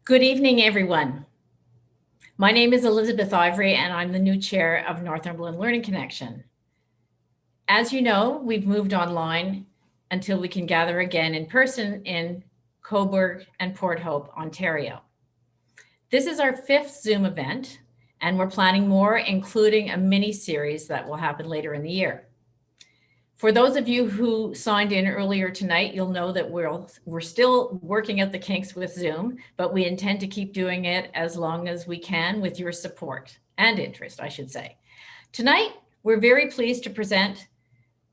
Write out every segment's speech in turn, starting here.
Good evening, everyone. My name is Elizabeth Ivory, and I'm the new chair of Northumberland Learning Connection. As you know, we've moved online until we can gather again in person in Cobourg and Port Hope, Ontario. This is our 5th Zoom event, and we're planning more, including a mini-series that will happen later in the year. For those of you who signed in earlier tonight, you'll know that we're still working out the kinks with Zoom, but we intend to keep doing it as long as we can with your support and interest, I should say. Tonight, we're very pleased to present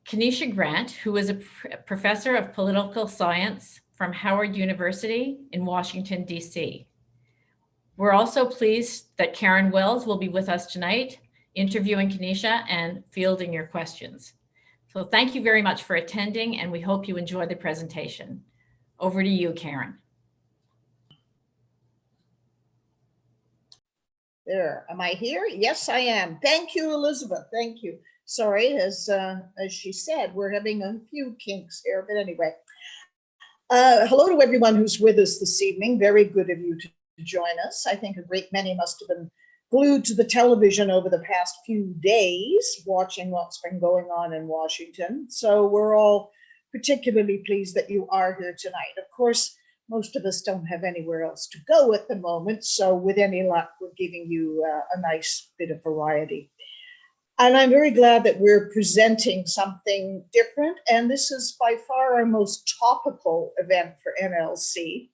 Keneshia Grant, who is a professor of political science from Howard University in Washington, D.C. We're also pleased that Karen Wells will be with us tonight, interviewing Keneshia and fielding your questions. So thank you very much for attending, and we hope you enjoy the presentation. Over to you, Karen. There, am I here? Yes, I am. Thank you, Elizabeth. Thank you. Sorry, as she said, we're having a few kinks here, but anyway. Hello to everyone who's with us this evening. Very good of you to join us. I think a great many must have been glued to the television over the past few days, watching what's been going on in Washington. So we're all particularly pleased that you are here tonight. Of course, most of us don't have anywhere else to go at the moment. So with any luck, we're giving you a nice bit of variety. And I'm very glad that we're presenting something different. And this is by far our most topical event for NLC.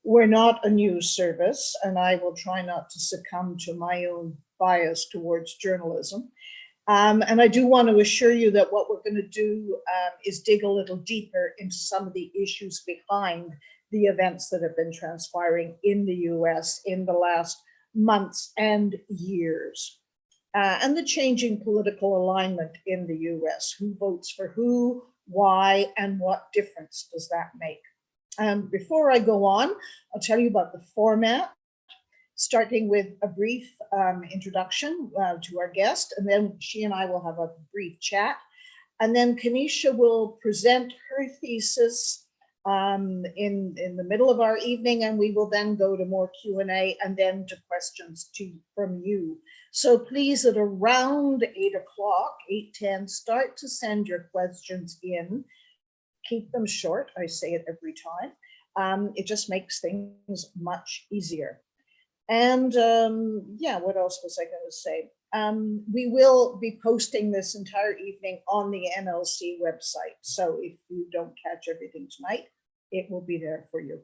We're not a news service, and I will try not to succumb to my own bias towards journalism. And I do want to assure you that what we're going to do is dig a little deeper into some of the issues behind the events that have been transpiring in the US in the last months and years. And the changing political alignment in the US. Who votes for who, why, and what difference does that make? Before I go on, I'll tell you about the format, starting with a brief introduction to our guest, and then she and I will have a brief chat. And then Keneshia will present her thesis in the middle of our evening, and we will then go to more Q&A and then to questions from you. So please, at around 8 o'clock, 8:10, start to send your questions in. Keep them short. I say it every time. It just makes things much easier. And yeah, what else was I going to say? We will be posting this entire evening on the NLC website. So if you don't catch everything tonight, it will be there for you.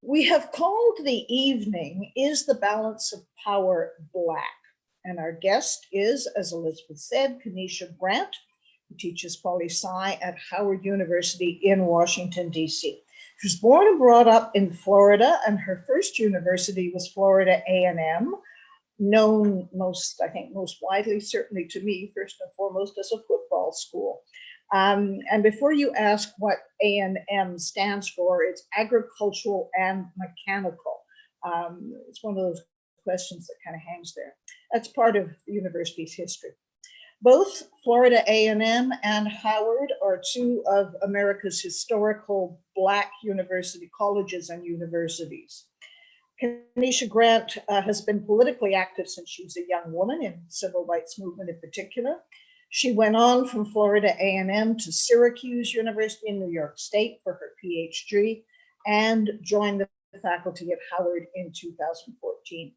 We have called the evening, Is the Balance of Power Black? And our guest is, as Elizabeth said, Keneshia Grant, who teaches poli-sci at Howard University in Washington, D.C. She was born and brought up in Florida, and her first university was Florida A&M, known most widely, certainly to me, first and foremost, as a football school. And before you ask what A&M stands for, it's agricultural and mechanical. It's one of those questions that kind of hangs there. That's part of the university's history. Both Florida A&M and Howard are two of America's historical Black university colleges and universities. Keneshia Grant has been politically active since she was a young woman, in the civil rights movement in particular. She went on from Florida A&M to Syracuse University in New York State for her PhD and joined the faculty at Howard in 2014.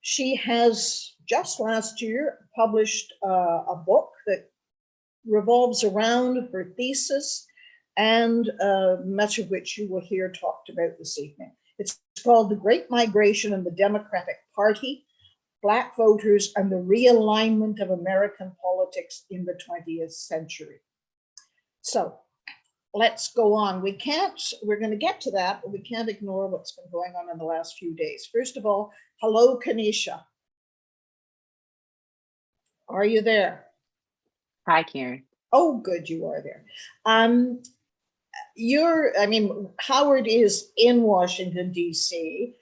She has just last year published a book that revolves around her thesis, and much of which you will hear talked about this evening. It's called The Great Migration and the Democratic Party, Black Voters and the Realignment of American Politics in the 20th Century. So let's go on. We're going to get to that, but we can't ignore what's been going on in the last few days. First of all, hello, Keneshia. Are you there? Hi, Karen. Oh, good, you are there. Howard is in Washington, D.C.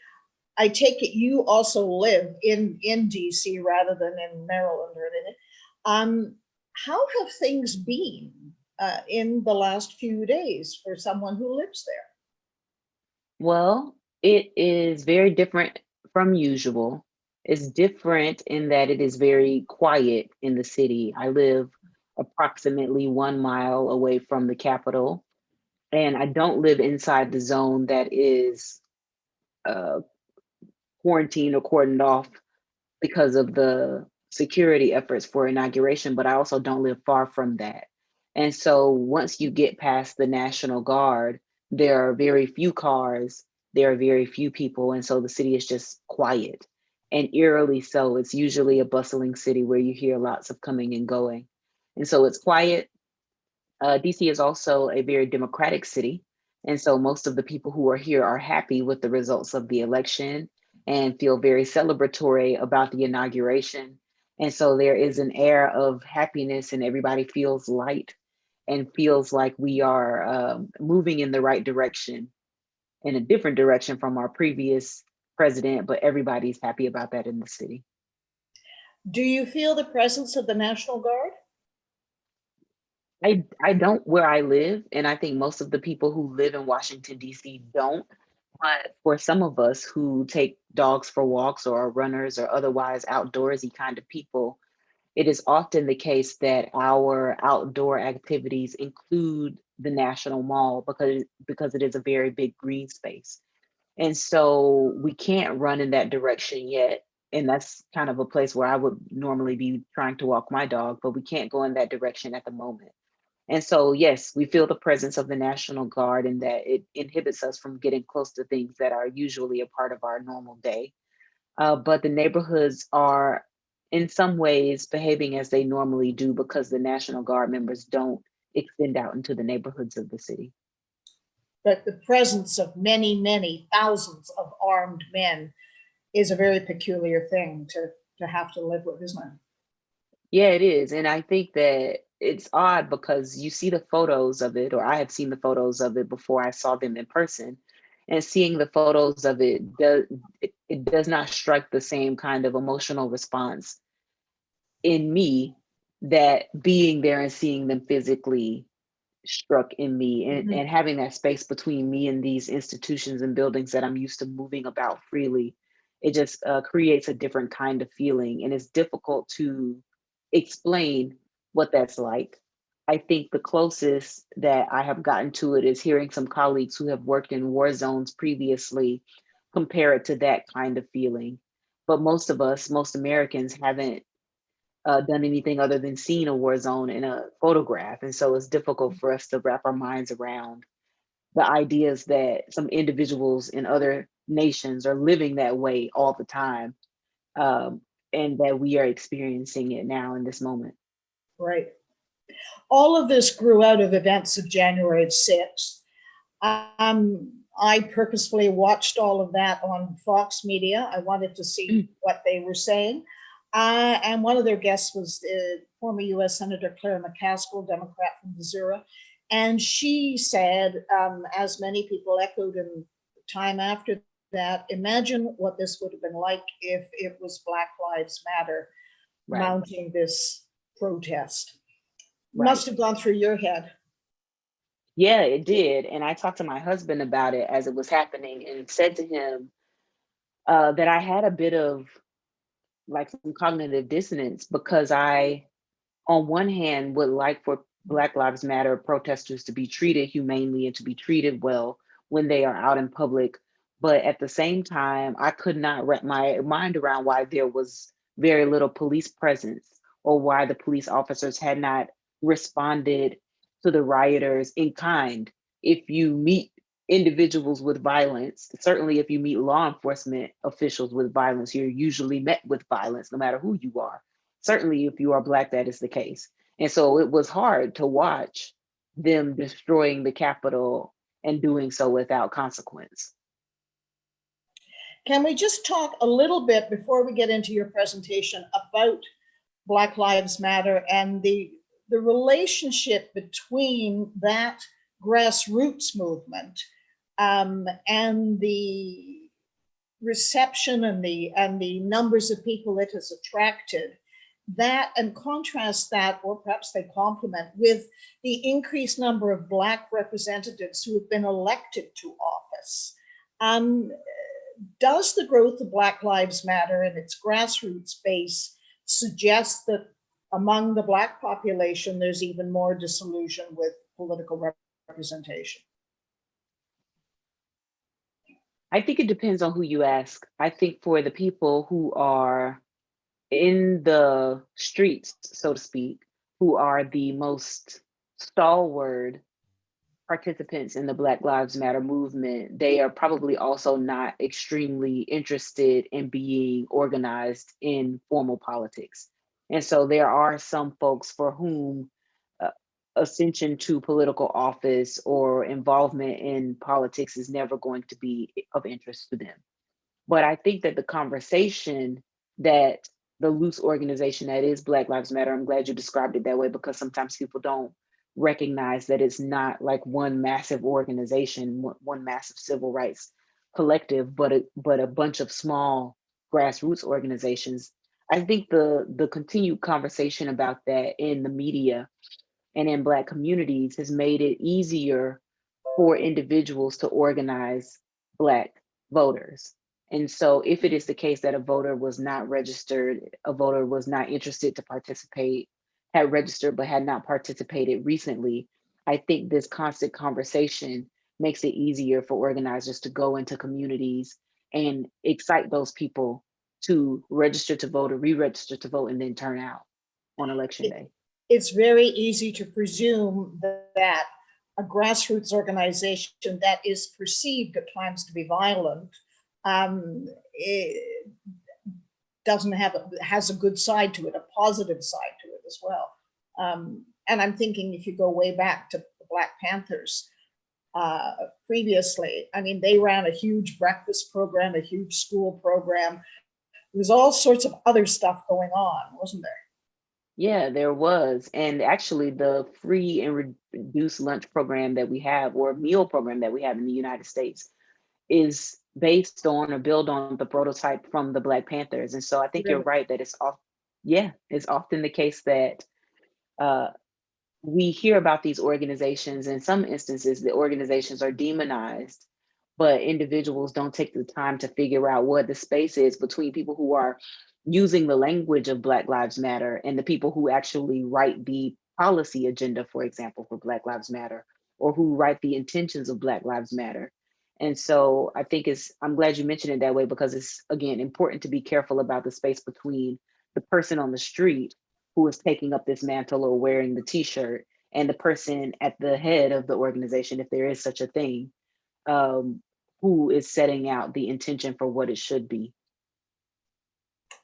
I take it you also live in D.C. rather than in Maryland or anything. How have things been in the last few days for someone who lives there? Well, It is very different from usual. It's different in that it is very quiet in the city. I live approximately 1 mile away from the Capitol, and I don't live inside the zone that is uh, quarantined or cordoned off because of the security efforts for inauguration, but I also don't live far from that. And so once you get past the National Guard, there are very few cars, there are very few people, and so the city is just quiet. And eerily so, it's usually a bustling city where you hear lots of coming and going. And so it's quiet. DC is also a very democratic city. And so most of the people who are here are happy with the results of the election and feel very celebratory about the inauguration. And so there is an air of happiness, and everybody feels light and feels like we are moving in the right direction, in a different direction from our previous president, but everybody's happy about that in the city. Do you feel the presence of the National Guard? I don't where I live, and I think most of the people who live in Washington, DC don't. But for some of us who take dogs for walks or are runners or otherwise outdoorsy kind of people, it is often the case that our outdoor activities include the National Mall because it is a very big green space. And so we can't run in that direction yet. And that's kind of a place where I would normally be trying to walk my dog, but we can't go in that direction at the moment. And so, yes, we feel the presence of the National Guard and that it inhibits us from getting close to things that are usually a part of our normal day. But the neighborhoods are, in some ways, behaving as they normally do because the National Guard members don't extend out into the neighborhoods of the city. But the presence of many, many thousands of armed men is a very peculiar thing to have to live with, isn't it? Yeah, it is. And I think that it's odd because you see the photos of it, or I have seen the photos of it before I saw them in person. And seeing the photos of it does not strike the same kind of emotional response in me that being there and seeing them physically struck in me, and having that space between me and these institutions and buildings that I'm used to moving about freely. It just creates a different kind of feeling, and it's difficult to explain what that's like. I think the closest that I have gotten to it is hearing some colleagues who have worked in war zones previously compare it to that kind of feeling. But most of us, most Americans, haven't done anything other than seen a war zone in a photograph. And so it's difficult for us to wrap our minds around the ideas that some individuals in other nations are living that way all the time, and that we are experiencing it now in this moment. Right. All of this grew out of events of January 6th. I purposefully watched all of that on Fox Media. I wanted to see what they were saying. And one of their guests was former US Senator Claire McCaskill, Democrat from Missouri. And she said, as many people echoed in time after that, imagine what this would have been like if it was Black Lives Matter mounting this protest. Must have gone through your head. Yeah, it did. And I talked to my husband about it as it was happening and said to him that I had a bit of like some cognitive dissonance because I, on one hand, would like for Black Lives Matter protesters to be treated humanely and to be treated well when they are out in public. But at the same time, I could not wrap my mind around why there was very little police presence or why the police officers had not responded to the rioters in kind. If you meet individuals with violence, certainly if you meet law enforcement officials with violence, you're usually met with violence no matter who you are. Certainly if you are Black, that is the case. And so it was hard to watch them destroying the Capitol and doing so without consequence. Can we just talk a little bit before we get into your presentation about Black Lives Matter and the relationship between that grassroots movement and the reception and the numbers of people it has attracted, that, and contrast that, or perhaps they complement, with the increased number of Black representatives who have been elected to office. does the growth of Black Lives Matter and its grassroots base suggest that among the Black population, there's even more disillusion with political representation? I think it depends on who you ask. I think for the people who are in the streets, so to speak, who are the most stalwart participants in the Black Lives Matter movement, they are probably also not extremely interested in being organized in formal politics. And so there are some folks for whom ascension to political office or involvement in politics is never going to be of interest to them. But I think that the conversation that the loose organization that is Black Lives Matter, I'm glad you described it that way, because sometimes people don't recognize that it's not like one massive organization, one massive civil rights collective, but a bunch of small grassroots organizations. I think the continued conversation about that in the media and in Black communities has made it easier for individuals to organize Black voters. And so if it is the case that a voter was not registered, a voter was not interested to participate, had registered but had not participated recently, I think this constant conversation makes it easier for organizers to go into communities and excite those people to register to vote or re-register to vote and then turn out on election day. It's very easy to presume that a grassroots organization that is perceived at times to be violent has a good side to it, a positive side to it as well. And I'm thinking if you go way back to the Black Panthers previously, I mean, they ran a huge breakfast program, a huge school program. There was all sorts of other stuff going on, wasn't there? Yeah, there was. And actually, the free and reduced lunch program that we have, or meal program that we have in the United States, is based on or built on the prototype from the Black Panthers. And so I think you're right that it's often the case that we hear about these organizations. In some instances, the organizations are demonized, but individuals don't take the time to figure out what the space is between people who are using the language of Black Lives Matter and the people who actually write the policy agenda, for example, for Black Lives Matter, or who write the intentions of Black Lives Matter. And so I think I'm glad you mentioned it that way, because it's, again, important to be careful about the space between the person on the street who is taking up this mantle or wearing the t-shirt and the person at the head of the organization, if there is such a thing, who is setting out the intention for what it should be.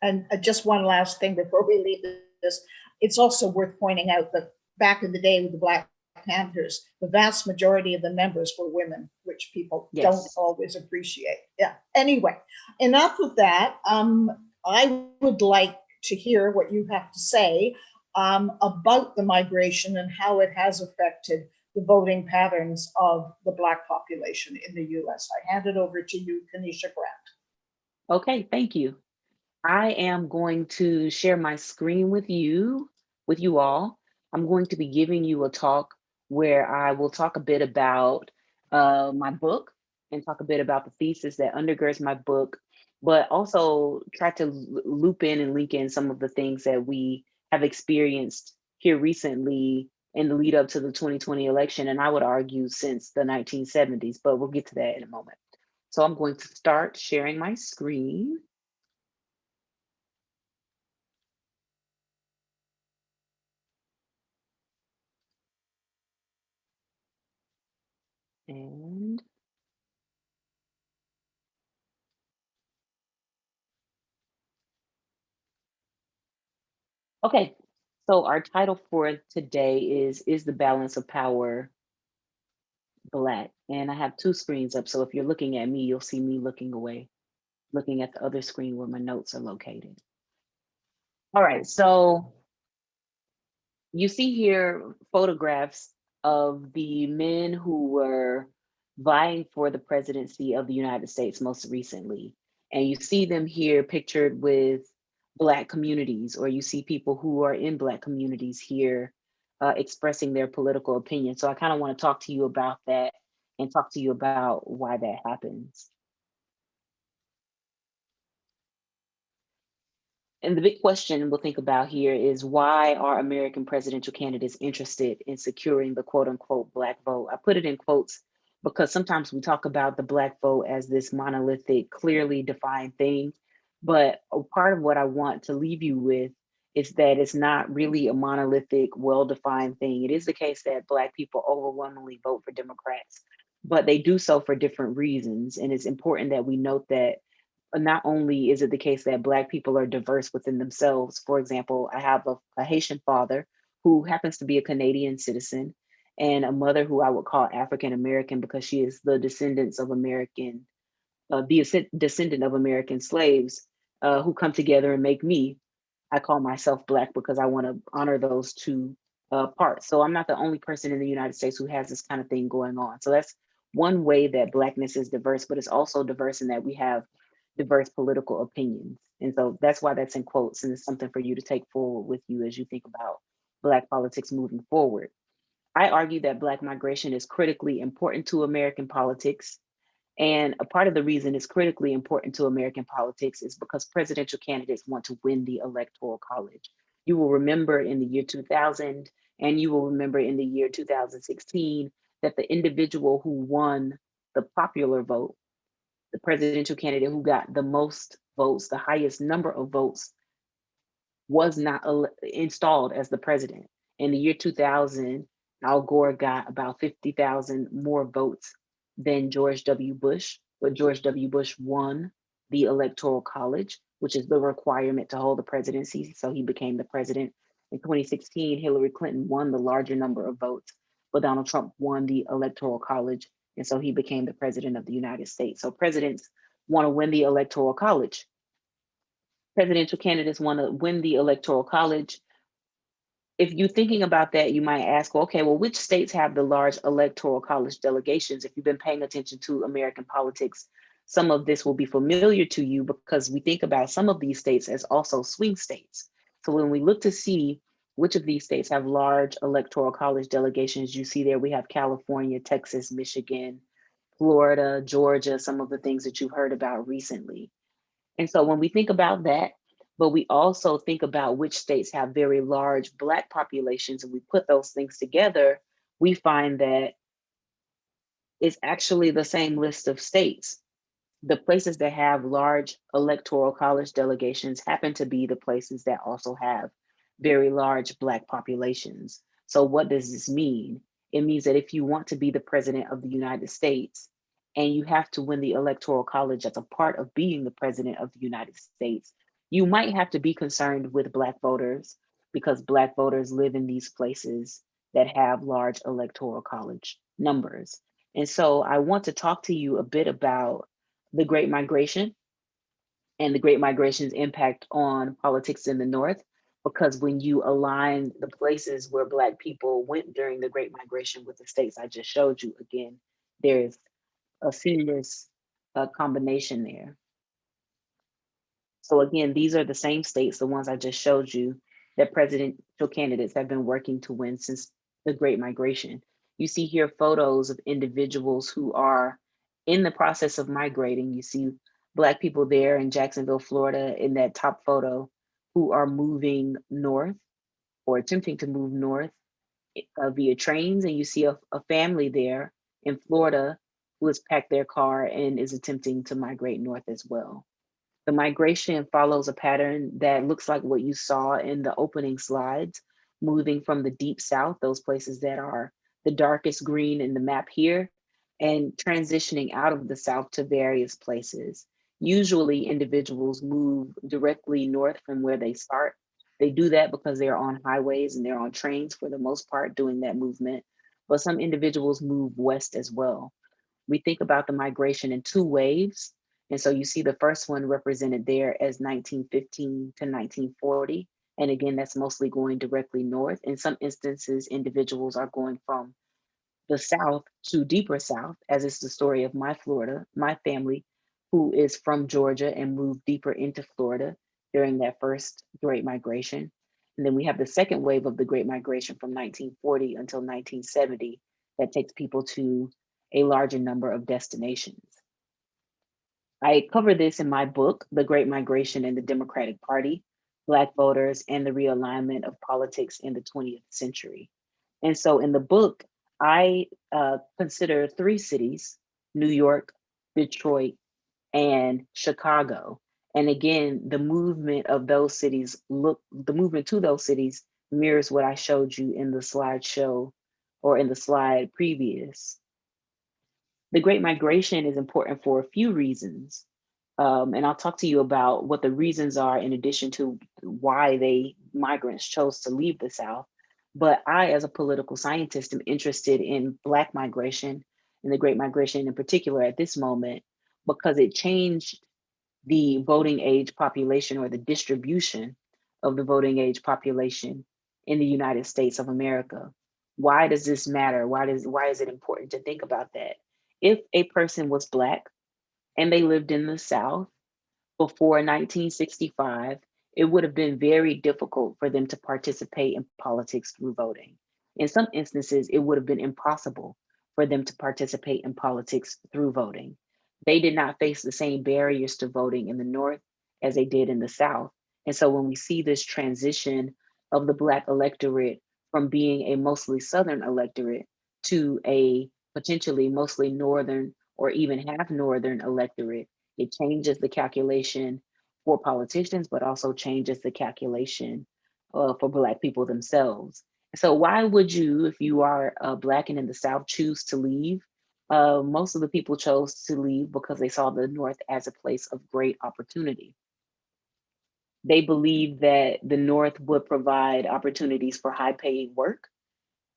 And just one last thing before we leave this, it's also worth pointing out that back in the day with the Black Panthers, the vast majority of the members were women, which people don't always appreciate. Yeah. Anyway, enough of that. I would like to hear what you have to say about the migration and how it has affected the voting patterns of the Black population in the US. I hand it over to you, Keneshia Grant. Okay, thank you. I am going to share my screen with you all. I'm going to be giving you a talk where I will talk a bit about my book and talk a bit about the thesis that undergirds my book, but also try to loop in and link in some of the things that we have experienced here recently in the lead up to the 2020 election, and I would argue since the 1970s, but we'll get to that in a moment. So I'm going to start sharing my screen. And okay, so our title for today is the balance of power Black? And I have two screens up, so if you're looking at me, you'll see me looking away, looking at the other screen where my notes are located. All right, so you see here photographs of the men who were vying for the presidency of the United States most recently. And you see them here pictured with Black communities, or you see people who are in Black communities here expressing their political opinion. So I kind of want to talk to you about that and talk to you about why that happens. And the big question we'll think about here is, why are American presidential candidates interested in securing the quote unquote Black vote? I put it in quotes because sometimes we talk about the Black vote as this monolithic, clearly defined thing. But a part of what I want to leave you with is that it's not really a monolithic, well-defined thing. It is the case that Black people overwhelmingly vote for Democrats, but they do so for different reasons. And it's important that we note that not only is it the case that Black people are diverse within themselves. For example, I have a Haitian father who happens to be a Canadian citizen, and a mother who I would call African American because she is the descendants of descendant of American slaves who come together and make me. I call myself Black because I want to honor those two parts. So I'm not the only person in the United States who has this kind of thing going on. So that's one way that Blackness is diverse, but it's also diverse in that we have diverse political opinions. And so that's why that's in quotes, and it's something for you to take forward with you as you think about Black politics moving forward. I argue that Black migration is critically important to American politics. And a part of the reason it's critically important to American politics is because presidential candidates want to win the Electoral College. You will remember in the year 2000, and you will remember in the year 2016, that the individual who won the popular vote, the presidential candidate who got the most votes, the highest number of votes, was not installed as the president. In the year 2000, Al Gore got about 50,000 more votes than George W. Bush, but George W. Bush won the Electoral College, which is the requirement to hold the presidency. So he became the president. In 2016, Hillary Clinton won the larger number of votes, but Donald Trump won the Electoral College. And so he became the president of the United States. So presidents want to win the Electoral College. Presidential candidates want to win the Electoral College. If you're thinking about that, you might ask, well, okay, well, which states have the large Electoral College delegations? If you've been paying attention to American politics, some of this will be familiar to you because we think about some of these states as also swing states. So when we look to see which of these states have large Electoral College delegations, you see there we have California, Texas, Michigan, Florida, Georgia, some of the things that you've heard about recently. And so when we think about that, but we also think about which states have very large Black populations, and we put those things together, we find that it's actually the same list of states. The places that have large Electoral College delegations happen to be the places that also have very large Black populations. So what does this mean? It means that if you want to be the president of the United States, and you have to win the Electoral College as a part of being the president of the United States, you might have to be concerned with Black voters because Black voters live in these places that have large Electoral College numbers. And so I want to talk to you a bit about the Great Migration and the Great Migration's impact on politics in the North. Because when you align the places where Black people went during the Great Migration with the states I just showed you, again, there's a seamless combination there. So again, these are the same states, the ones I just showed you, that presidential candidates have been working to win since the Great Migration. You see here photos of individuals who are in the process of migrating. You see Black people there in Jacksonville, Florida, in that top photo, who are moving north or attempting to move north via trains. And you see a family there in Florida who has packed their car and is attempting to migrate north as well. The migration follows a pattern that looks like what you saw in the opening slides, moving from the deep south, those places that are the darkest green in the map here, and transitioning out of the south to various places. Usually individuals move directly north from where they start. They do that because they're on highways and they're on trains for the most part doing that movement, but some individuals move west as well. We think about the migration in two waves. And so you see the first one represented there as 1915 to 1940. And again, that's mostly going directly north. In some instances, individuals are going from the South to deeper South, as is the story of my family, who is from Georgia and moved deeper into Florida during that first Great Migration. And then we have the second wave of the Great Migration from 1940 until 1970 that takes people to a larger number of destinations. I cover this in my book, The Great Migration and the Democratic Party. Black voters and the realignment of politics in the 20th century. And so in the book, I consider three cities: New York, Detroit, and Chicago. And again, the movement to those cities mirrors what I showed you in the slideshow or in the slide previous. The Great Migration is important for a few reasons. And I'll talk to you about what the reasons are in addition to why migrants chose to leave the South. But I, as a political scientist, am interested in Black migration and the Great Migration in particular at this moment, because it changed the voting age population or the distribution of the voting age population in the United States of America. Why does this matter? Why is it important to think about that? If a person was Black and they lived in the South before 1965, it would have been very difficult for them to participate in politics through voting. In some instances, it would have been impossible for them to participate in politics through voting. They did not face the same barriers to voting in the North as they did in the South. And so when we see this transition of the Black electorate from being a mostly Southern electorate to a potentially mostly Northern or even half Northern electorate, it changes the calculation for politicians, but also changes the calculation for Black people themselves. So why would you, if you are Black and in the South, choose to leave? Most of the people chose to leave because they saw the North as a place of great opportunity. They believed that the North would provide opportunities for high paying work.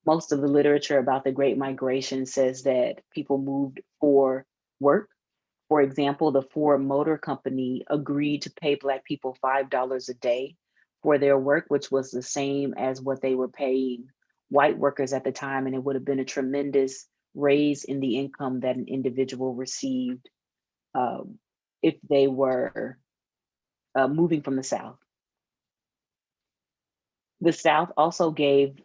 Most of the literature about the Great Migration says that people moved for work. For example, the Ford Motor Company agreed to pay Black people $5 a day for their work, which was the same as what they were paying white workers at the time. And it would have been a tremendous raise in the income that an individual received if they were moving from the South. The South also gave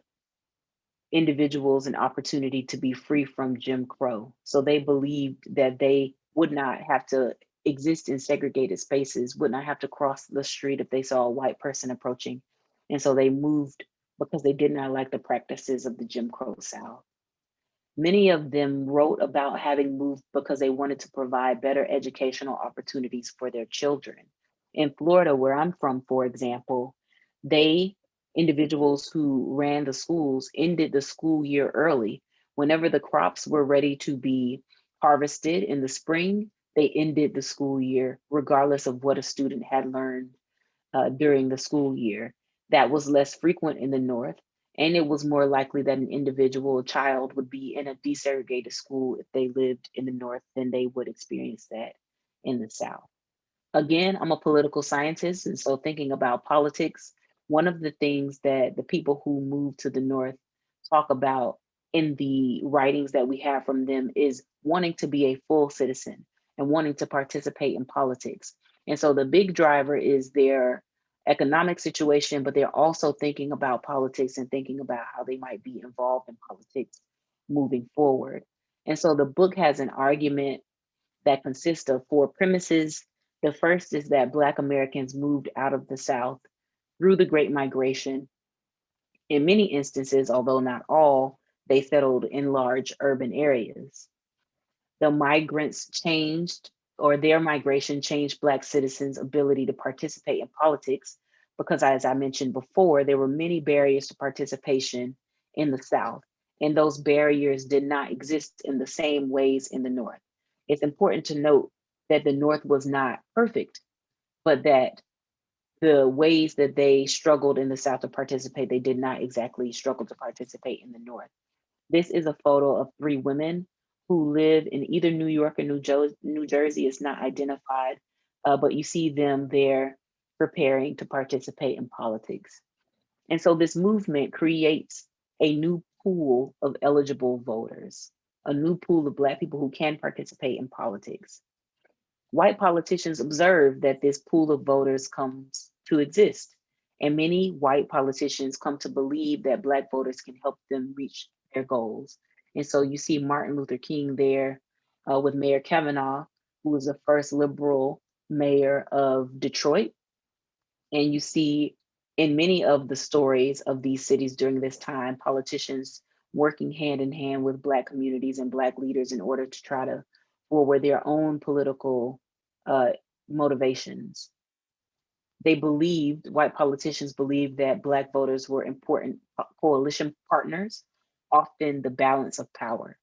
individuals an opportunity to be free from Jim Crow. So they believed that they would not have to exist in segregated spaces, would not have to cross the street if they saw a white person approaching. And so they moved because they did not like the practices of the Jim Crow South. Many of them wrote about having moved because they wanted to provide better educational opportunities for their children. In Florida, where I'm from, for example, individuals who ran the schools ended the school year early. Whenever the crops were ready to be harvested in the spring, they ended the school year, regardless of what a student had learned during the school year. That was less frequent in the North, and it was more likely that an individual child would be in a desegregated school if they lived in the North than they would experience that in the South. Again, I'm a political scientist, and so thinking about politics, one of the things that the people who moved to the North talk about in the writings that we have from them is wanting to be a full citizen and wanting to participate in politics. And so the big driver is their economic situation, but they're also thinking about politics and thinking about how they might be involved in politics moving forward. And so the book has an argument that consists of four premises. The first is that Black Americans moved out of the South through the Great Migration. In many instances, although not all, they settled in large urban areas. The migrants changed, or their migration changed Black citizens' ability to participate in politics because, as I mentioned before, there were many barriers to participation in the South, and those barriers did not exist in the same ways in the North. It's important to note that the North was not perfect, but that the ways that they struggled in the South to participate, they did not exactly struggle to participate in the North. This is a photo of three women who live in either New York or New Jersey. It's not identified, but you see them there preparing to participate in politics. And so this movement creates a new pool of eligible voters, a new pool of Black people who can participate in politics. White politicians observe that this pool of voters comes to exist, and many white politicians come to believe that Black voters can help them reach their goals. And so you see Martin Luther King there with Mayor Kavanaugh, who was the first liberal mayor of Detroit. And you see in many of the stories of these cities during this time, politicians working hand in hand with Black communities and Black leaders in order to try to forward their own political uh, motivations. White politicians believed that Black voters were important coalition partners, often the balance of power.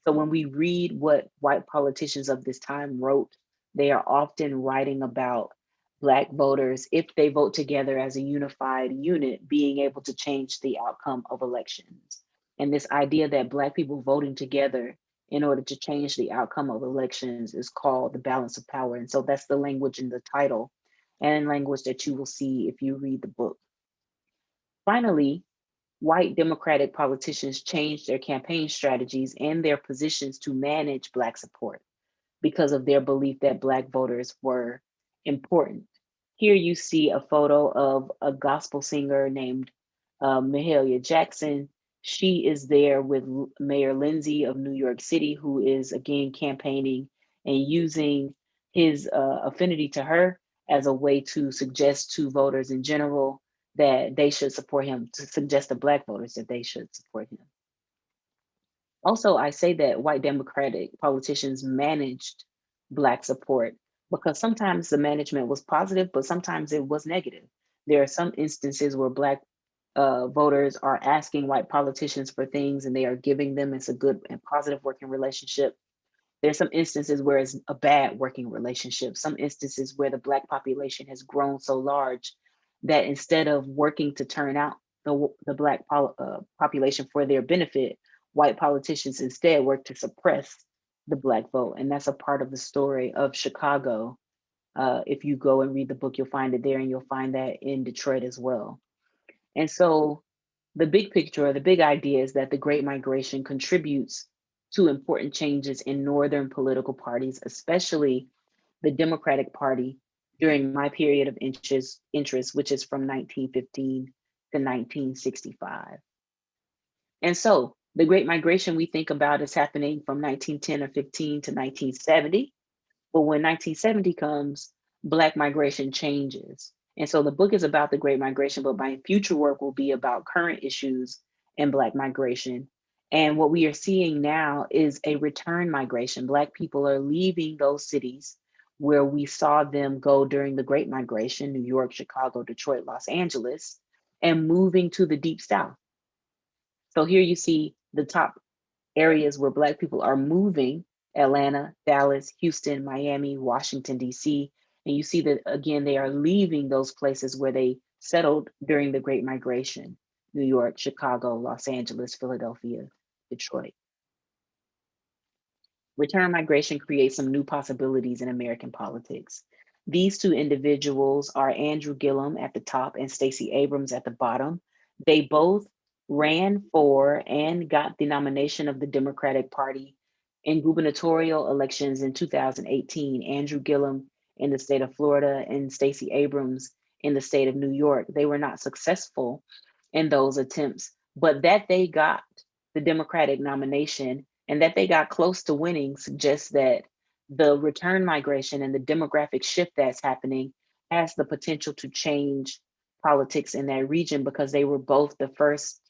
So when we read what white politicians of this time wrote, they are often writing about Black voters, if they vote together as a unified unit, being able to change the outcome of elections. And this idea that Black people voting together in order to change the outcome of elections is called the balance of power. And so that's the language in the title and language that you will see if you read the book. Finally, white Democratic politicians changed their campaign strategies and their positions to manage Black support because of their belief that Black voters were important. Here you see a photo of a gospel singer named Mahalia Jackson. She is there with Mayor Lindsay of New York City, who is again campaigning and using his affinity to her as a way to suggest to voters in general that they should support him, to suggest to Black voters that they should support him. Also, I say that white Democratic politicians managed Black support because sometimes the management was positive, but sometimes it was negative. There are some instances where Black voters are asking white politicians for things and they are giving them. It's a good and positive working relationship. There's some instances where it's a bad working relationship, some instances where the Black population has grown so large that instead of working to turn out the Black population for their benefit, white politicians instead work to suppress the Black vote. And that's a part of the story of Chicago. If you go and read the book, you'll find it there, and you'll find that in Detroit as well. And so the big picture or the big idea is that the Great Migration contributes to important changes in Northern political parties, especially the Democratic Party during my period of interest, which is from 1915 to 1965. And so the Great Migration we think about is happening from 1910 or 15 to 1970. But when 1970 comes, Black migration changes. And so the book is about the Great Migration, but my future work will be about current issues and Black migration. And what we are seeing now is a return migration. Black people are leaving those cities where we saw them go during the Great Migration, New York, Chicago, Detroit, Los Angeles, and moving to the Deep South. So here you see the top areas where Black people are moving: Atlanta, Dallas, Houston, Miami, Washington, D.C. And you see that, again, they are leaving those places where they settled during the Great Migration: New York, Chicago, Los Angeles, Philadelphia, Detroit. Return migration creates some new possibilities in American politics. These two individuals are Andrew Gillum at the top and Stacey Abrams at the bottom. They both ran for and got the nomination of the Democratic Party in gubernatorial elections in 2018. Andrew Gillum in the state of Florida and Stacey Abrams in the state of New York. They were not successful in those attempts, but that they got the Democratic nomination and that they got close to winning suggests that the return migration and the demographic shift that's happening has the potential to change politics in that region, because they were both the first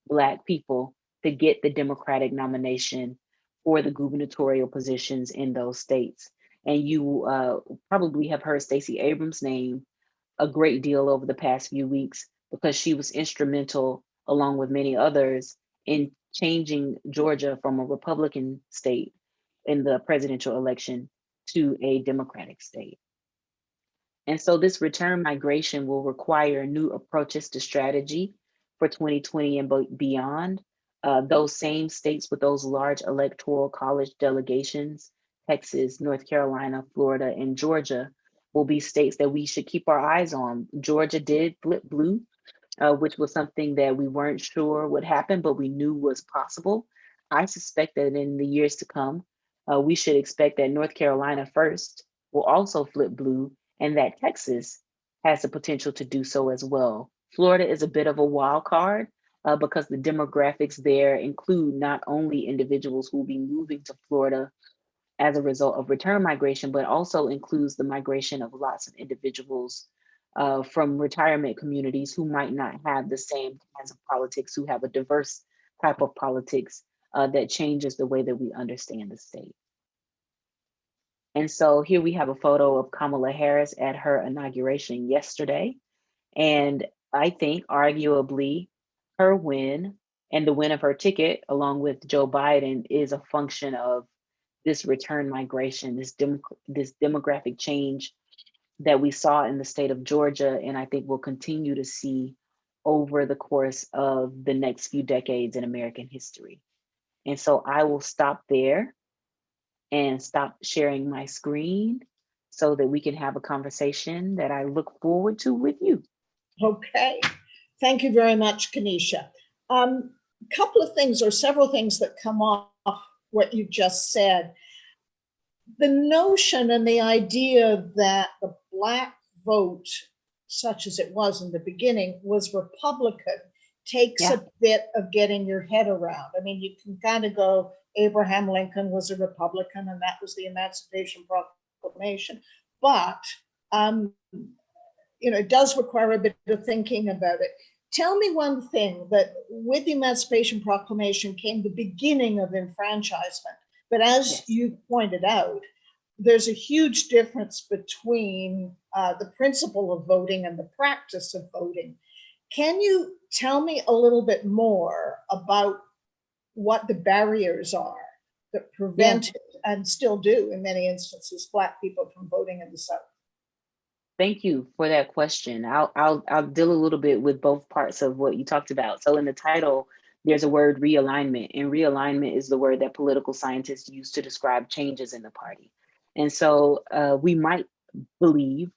Black people to get the Democratic nomination for the gubernatorial positions in those states. And you probably have heard Stacey Abrams' name a great deal over the past few weeks because she was instrumental, along with many others, in changing Georgia from a Republican state in the presidential election to a Democratic state. And so this return migration will require new approaches to strategy for 2020 and beyond. Those same states with those large electoral college delegations, Texas, North Carolina, Florida, and Georgia, will be states that we should keep our eyes on. Georgia did flip blue, which was something that we weren't sure would happen, but we knew was possible. I suspect that in the years to come, we should expect that North Carolina first will also flip blue, and that Texas has the potential to do so as well. Florida is a bit of a wild card because the demographics there include not only individuals who will be moving to Florida as a result of return migration, but also includes the migration of lots of individuals from retirement communities who might not have the same kinds of politics, who have a diverse type of politics that changes the way that we understand the state. And so here we have a photo of Kamala Harris at her inauguration yesterday. And I think arguably her win and the win of her ticket, along with Joe Biden, is a function of this return migration, this demographic change that we saw in the state of Georgia, and I think we'll continue to see over the course of the next few decades in American history. And so I will stop there and stop sharing my screen so that we can have a conversation that I look forward to with you. Okay. Thank you very much, Keneshia. Couple of things or several things that come off what you just said. The notion and the idea that the Black vote, such as it was in the beginning, was Republican takes a bit of getting your head around. I mean, you can kind of go, Abraham Lincoln was a Republican, and that was the Emancipation Proclamation. But, it does require a bit of thinking about it. Tell me one thing, that with the Emancipation Proclamation came the beginning of enfranchisement. But as you pointed out, there's a huge difference between the principle of voting and the practice of voting. Can you tell me a little bit more about what the barriers are that prevent and still do, in many instances, Black people from voting in the South? Thank you for that question. I'll deal a little bit with both parts of what you talked about. So in the title, there's a word realignment, and realignment is the word that political scientists use to describe changes in the party. And so we might believe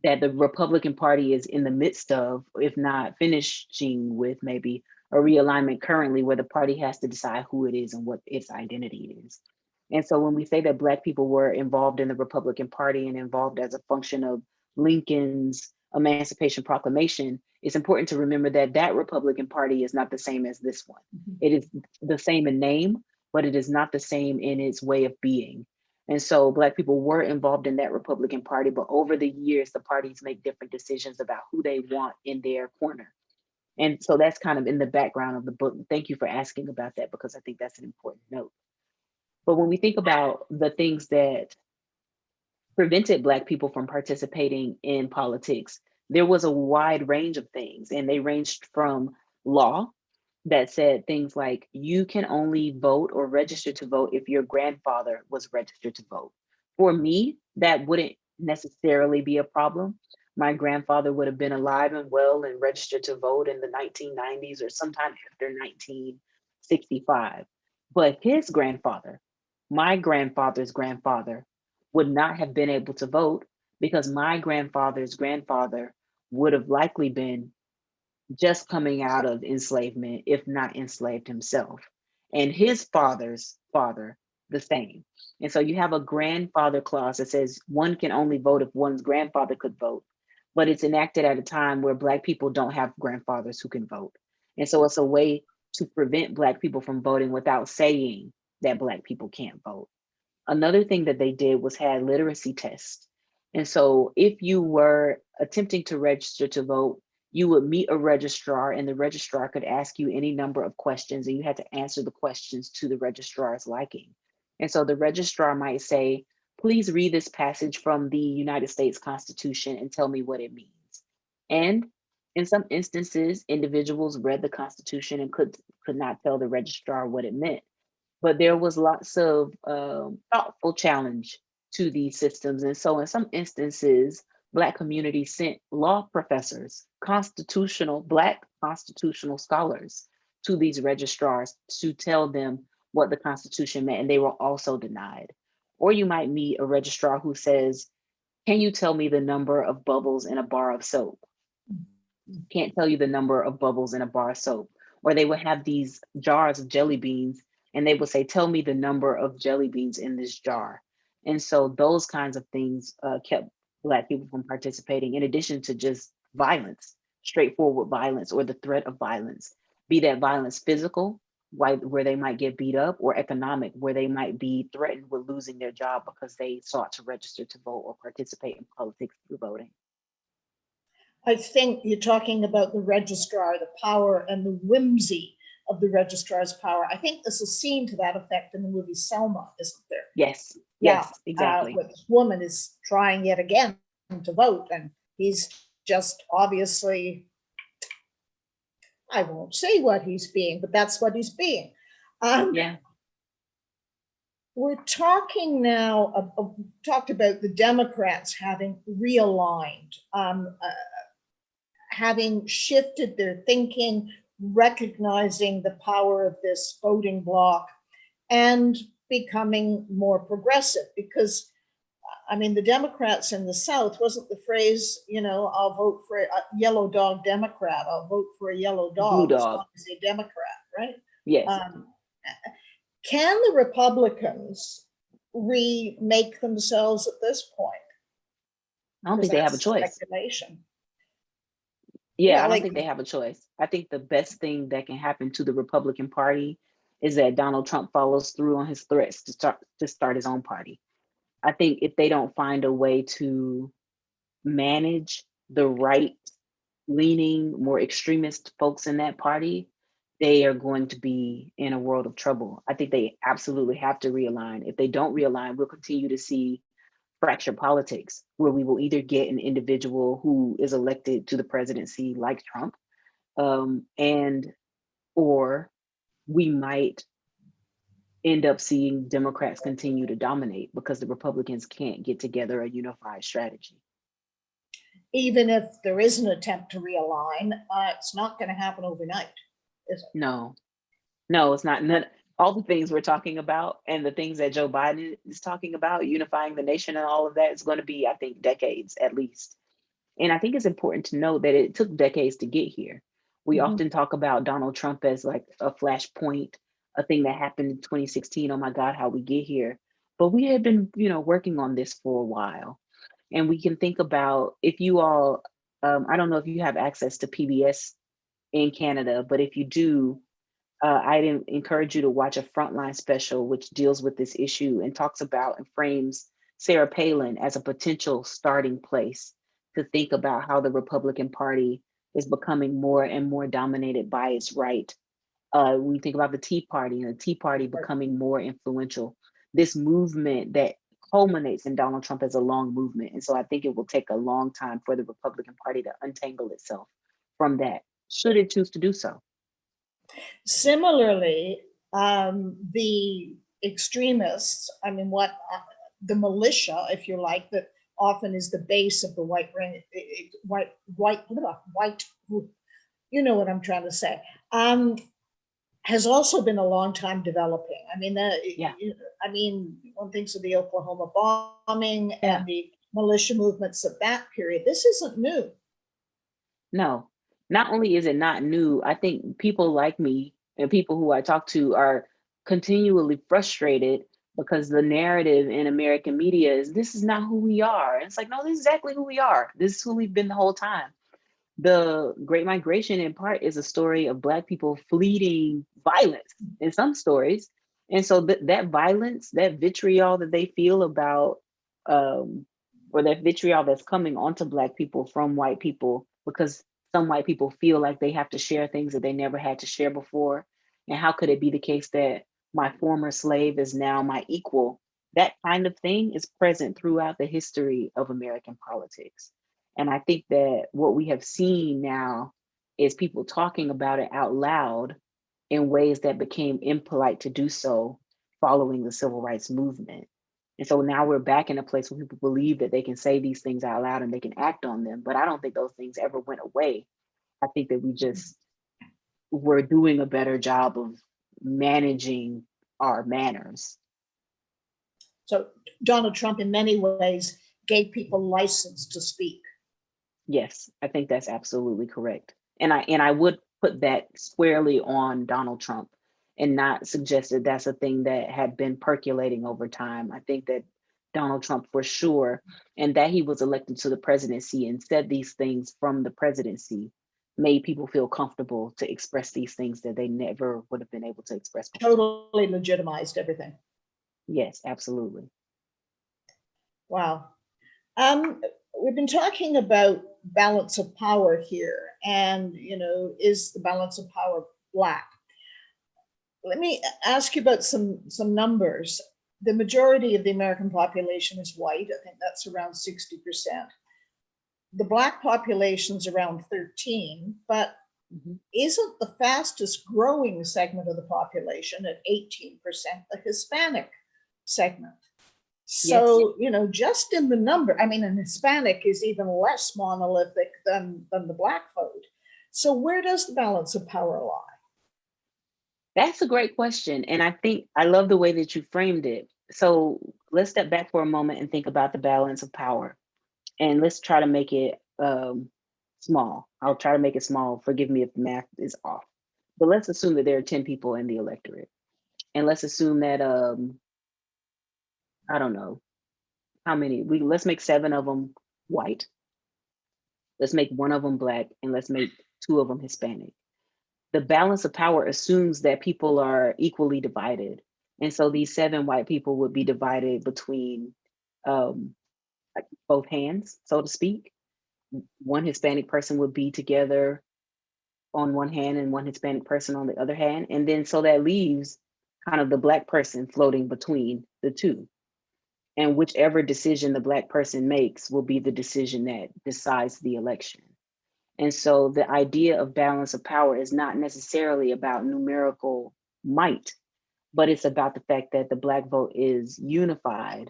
that the Republican Party is in the midst of, if not finishing with, maybe a realignment currently, where the party has to decide who it is and what its identity is. And so when we say that Black people were involved in the Republican Party and involved as a function of Lincoln's Emancipation Proclamation, it's important to remember that that Republican Party is not the same as this one. It is the same in name, but it is not the same in its way of being. And so Black people were involved in that Republican Party, but over the years, the parties make different decisions about who they want in their corner. And so that's kind of in the background of the book. Thank you for asking about that, because I think that's an important note. But when we think about the things that prevented Black people from participating in politics, there was a wide range of things, and they ranged from law that said things like, you can only vote or register to vote if your grandfather was registered to vote. For me, that wouldn't necessarily be a problem. My grandfather would have been alive and well and registered to vote in the 1990s or sometime after 1965. But his grandfather, my grandfather's grandfather, would not have been able to vote, because my grandfather's grandfather would have likely been just coming out of enslavement, if not enslaved himself, and his father's father the same. And so you have a grandfather clause that says one can only vote if one's grandfather could vote, but it's enacted at a time where Black people don't have grandfathers who can vote. And so it's a way to prevent Black people from voting without saying that Black people can't vote. Another thing that they did was had literacy tests. And so if you were attempting to register to vote, you would meet a registrar, and the registrar could ask you any number of questions, and you had to answer the questions to the registrar's liking. And so the registrar might say, please read this passage from the United States Constitution and tell me what it means. And in some instances, individuals read the Constitution and could not tell the registrar what it meant. But there was lots of thoughtful challenge to these systems. And so in some instances, Black communities sent law professors, Black constitutional scholars, to these registrars to tell them what the Constitution meant, and they were also denied. Or you might meet a registrar who says, can you tell me the number of bubbles in a bar of soap? Can't tell you the number of bubbles in a bar of soap. Or they would have these jars of jelly beans, and they would say, tell me the number of jelly beans in this jar. And so those kinds of things kept Black people from participating, in addition to just violence, straightforward violence, or the threat of violence, be that violence physical, where they might get beat up, or economic, where they might be threatened with losing their job because they sought to register to vote or participate in politics through voting. I think you're talking about the registrar, the power and the whimsy of the registrar's power. I think there's a scene to that effect in the movie Selma, isn't there? Yes, Yeah, yes, exactly. where this woman is trying yet again to vote, and he's just obviously, I won't say what he's being, but that's what he's being. Yeah. We're talking now, talked about the Democrats having realigned, having shifted their thinking, recognizing the power of this voting bloc, and becoming more progressive. Because, I mean, the Democrats in the South, wasn't the phrase, you know, I'll vote for a yellow dog Democrat, I'll vote for a yellow Blue dog as dog. long as they're Democrat, right? Yes. Can the Republicans remake themselves at this point? I don't think they have a choice. Speculation. Yeah, Yeah, I don't think they have a choice. I think the best thing that can happen to the Republican Party is that Donald Trump follows through on his threats to start his own party. I think if they don't find a way to manage the right-leaning, more extremist folks in that party, they are going to be in a world of trouble. I think they absolutely have to realign. If they don't realign, we'll continue to see fractured politics, where we will either get an individual who is elected to the presidency like Trump, and or we might end up seeing Democrats continue to dominate because the Republicans can't get together a unified strategy. Even if there is an attempt to realign, it's not going to happen overnight, is it? No, it's not. All the things we're talking about and the things that Joe Biden is talking about, unifying the nation and all of that, is going to be, I think, decades at least. And I think it's important to know that it took decades to get here. We often talk about Donald Trump as like a flashpoint, a thing that happened in 2016. Oh my God, how we get here. But we had been, working on this for a while. And we can think about, if you all, I don't know if you have access to PBS in Canada, but if you do, I'd encourage you to watch a Frontline special, which deals with this issue and talks about and frames Sarah Palin as a potential starting place to think about how the Republican Party is becoming more and more dominated by its right. When you think about the Tea Party and the Tea Party becoming more influential, this movement that culminates in Donald Trump as a long movement. And so I think it will take a long time for the Republican Party to untangle itself from that, should it choose to do so. Similarly, the extremists, I mean, the militia, if you like, that often is the base of the white, you know what I'm trying to say, has also been a long time developing. I mean, one thinks of the Oklahoma bombing and the militia movements of that period. This isn't new. No, not only is it not new, I think people like me and people who I talk to are continually frustrated because the narrative in American media is, this is not who we are. And it's like, no, this is exactly who we are. This is who we've been the whole time. The Great Migration, in part, is a story of Black people fleeing violence in some stories. And so that violence, that vitriol that they feel about, or that vitriol that's coming onto Black people from white people, because some white people feel like they have to share things that they never had to share before. And how could it be the case that my former slave is now my equal? That kind of thing is present throughout the history of American politics. And I think that what we have seen now is people talking about it out loud in ways that became impolite to do so following the civil rights movement. And so now we're back in a place where people believe that they can say these things out loud and they can act on them. But I don't think those things ever went away. I think that we just were doing a better job of managing our manners. So Donald Trump, in many ways, gave people license to speak. Yes, I think that's absolutely correct. And I would put that squarely on Donald Trump and not suggest that that's a thing that had been percolating over time. I think that Donald Trump, for sure, and that he was elected to the presidency and said these things from the presidency, made people feel comfortable to express these things that they never would have been able to express before. Totally legitimized everything. Yes, absolutely. Wow. We've been talking about balance of power here, and is the balance of power Black? Let me ask you about some numbers. The majority of the American population is white. I think that's around 60%. The Black population is around 13, but isn't the fastest growing segment of the population at 18% the Hispanic segment? So, yes. Just in the number, I mean, an Hispanic is even less monolithic than the Black vote. So where does the balance of power lie? That's a great question. And I think I love the way that you framed it. So let's step back for a moment and think about the balance of power. And let's try to make it small. I'll try to make it small. Forgive me if the math is off. But let's assume that there are 10 people in the electorate. And let's assume that, I don't know how many, let's make 7 of them white. Let's make 1 of them Black, and let's make 2 of them Hispanic. The balance of power assumes that people are equally divided. And so these 7 white people would be divided between like both hands, so to speak. 1 Hispanic person would be together on one hand and 1 Hispanic person on the other hand. And then so that leaves kind of the Black person floating between the 2. And whichever decision the Black person makes will be the decision that decides the election. And so the idea of balance of power is not necessarily about numerical might, but it's about the fact that the Black vote is unified.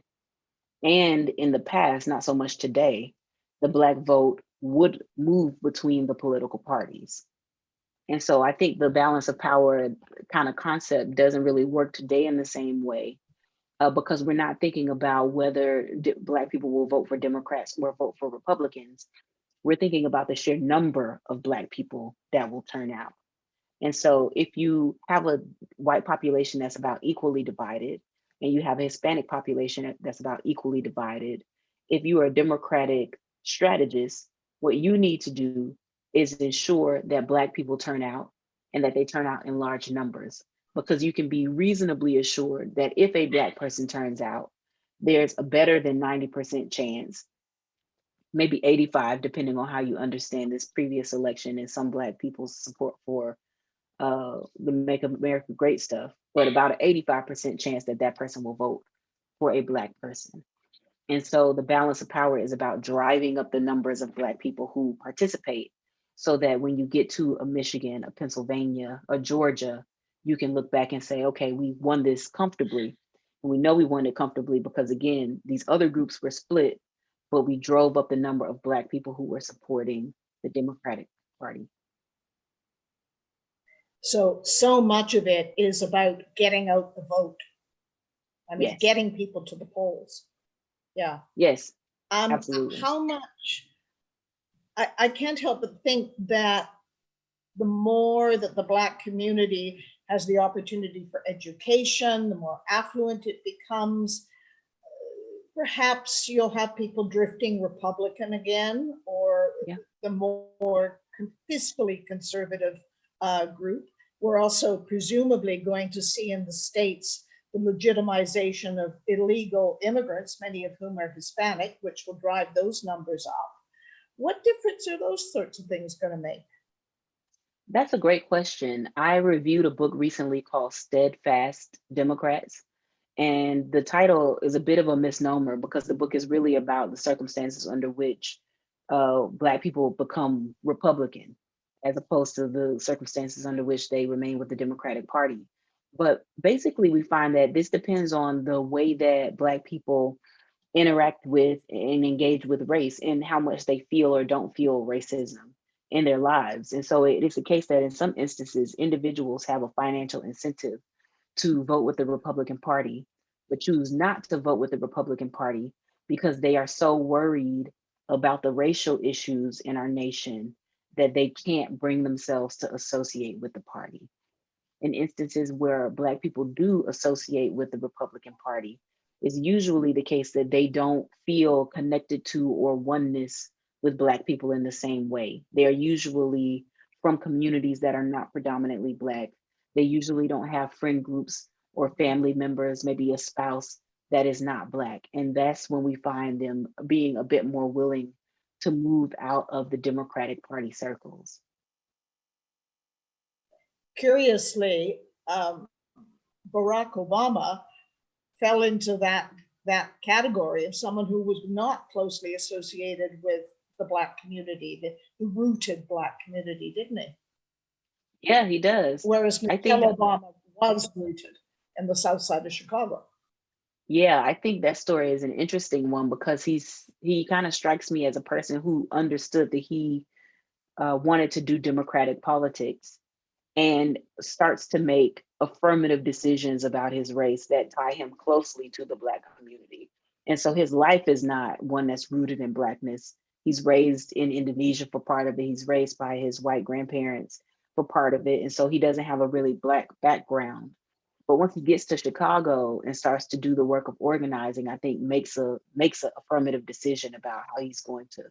And in the past, not so much today, the Black vote would move between the political parties. And so I think the balance of power kind of concept doesn't really work today in the same way, because we're not thinking about whether Black people will vote for Democrats or vote for Republicans. We're thinking about the sheer number of Black people that will turn out. And so if you have a white population that's about equally divided, and you have a Hispanic population that's about equally divided, if you are a Democratic strategist, what you need to do is ensure that Black people turn out and that they turn out in large numbers, because you can be reasonably assured that if a Black person turns out, there's a better than 90% chance, maybe 85, depending on how you understand this previous election and some Black people's support for the Make America Great stuff, but about an 85% chance that that person will vote for a Black person. And so the balance of power is about driving up the numbers of Black people who participate, so that when you get to a Michigan, a Pennsylvania, a Georgia, you can look back and say, okay, we won this comfortably. And we know we won it comfortably because, again, these other groups were split, but we drove up the number of Black people who were supporting the Democratic Party. So much of it is about getting out the vote. I mean, Yes. Getting people to the polls. Yeah. Yes, absolutely. How much, I can't help but think that the more that the Black community has the opportunity for education, the more affluent it becomes, perhaps you'll have people drifting Republican again, or the more fiscally conservative group. We're also presumably going to see in the States the legitimization of illegal immigrants, many of whom are Hispanic, which will drive those numbers up. What difference are those sorts of things going to make? That's a great question. I reviewed a book recently called Steadfast Democrats. And the title is a bit of a misnomer because the book is really about the circumstances under which Black people become Republican, as opposed to the circumstances under which they remain with the Democratic Party. But basically, we find that this depends on the way that Black people interact with and engage with race, and how much they feel or don't feel racism in their lives. And so it is the case that in some instances, individuals have a financial incentive to vote with the Republican Party, but choose not to vote with the Republican Party because they are so worried about the racial issues in our nation that they can't bring themselves to associate with the party. In instances where Black people do associate with the Republican Party, it's usually the case that they don't feel connected to or oneness with Black people in the same way. They are usually from communities that are not predominantly Black. They usually don't have friend groups or family members, maybe a spouse that is not Black. And that's when we find them being a bit more willing to move out of the Democratic Party circles. Curiously, Barack Obama fell into that category of someone who was not closely associated with the Black community, the rooted Black community, didn't he? Yeah, he does. Whereas I think, Michelle Obama was rooted in the South Side of Chicago. yeah, I think that story is an interesting one because he kind of strikes me as a person who understood that he wanted to do democratic politics and starts to make affirmative decisions about his race that tie him closely to the Black community. And so his life is not one that's rooted in Blackness. He's raised in Indonesia for part of it. He's raised by his white grandparents for part of it. And so he doesn't have a really Black background. But once he gets to Chicago and starts to do the work of organizing, I think makes a affirmative decision about how he's going to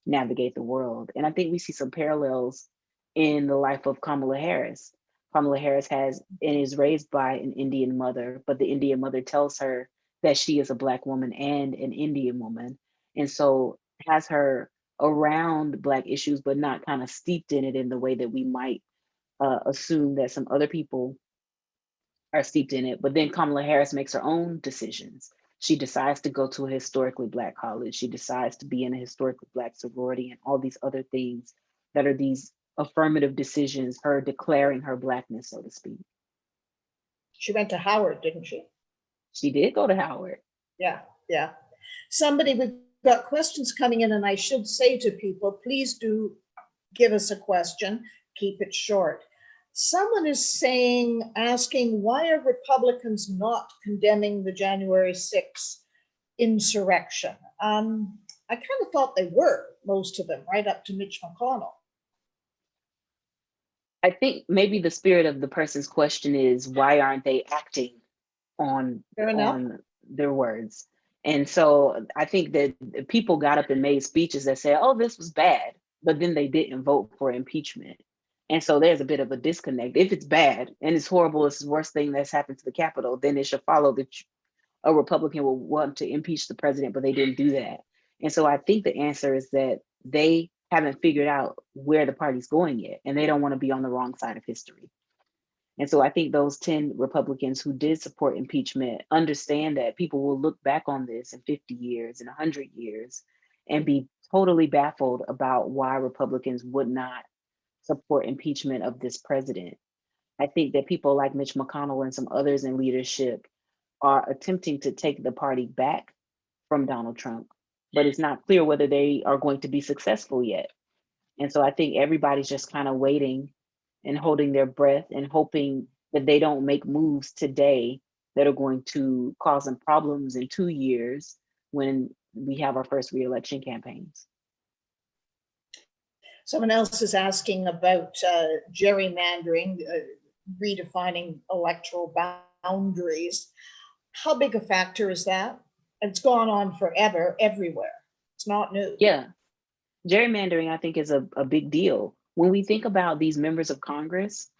navigate the world. And I think we see some parallels in the life of Kamala Harris. Kamala Harris has and is raised by an Indian mother, but the Indian mother tells her that she is a Black woman and an Indian woman. And so has her around Black issues, but not kind of steeped in it in the way that we might assume that some other people are steeped in it. But then Kamala Harris makes her own decisions. She decides to go to a historically Black college. She decides to be in a historically Black sorority and all these other things that are these affirmative decisions, her declaring her Blackness, so to speak. She went to Howard, didn't she? She did go to Howard. Yeah. We've got questions coming in, and I should say to people, please do give us a question, keep it short. Someone is asking, why are Republicans not condemning the January 6th insurrection? I kind of thought they were, most of them, right up to Mitch McConnell. I think maybe the spirit of the person's question is, why aren't they acting on their words? And so I think that people got up and made speeches that said, oh, this was bad, but then they didn't vote for impeachment. And so there's a bit of a disconnect. If it's bad and it's horrible, it's the worst thing that's happened to the Capitol, then it should follow that a Republican will want to impeach the president, but they didn't do that. And so I think the answer is that they haven't figured out where the party's going yet, and they don't want to be on the wrong side of history. And so I think those 10 Republicans who did support impeachment understand that people will look back on this in 50 years, in 100 years, and be totally baffled about why Republicans would not support impeachment of this president. I think that people like Mitch McConnell and some others in leadership are attempting to take the party back from Donald Trump, but it's not clear whether they are going to be successful yet. And so I think everybody's just kind of waiting and holding their breath and hoping that they don't make moves today that are going to cause them problems in 2 years when we have our first re-election campaigns. Someone else is asking about gerrymandering, redefining electoral boundaries. How big a factor is that? It's gone on forever, everywhere. It's not new. Yeah. Gerrymandering, I think, is a big deal. When we think about these members of Congress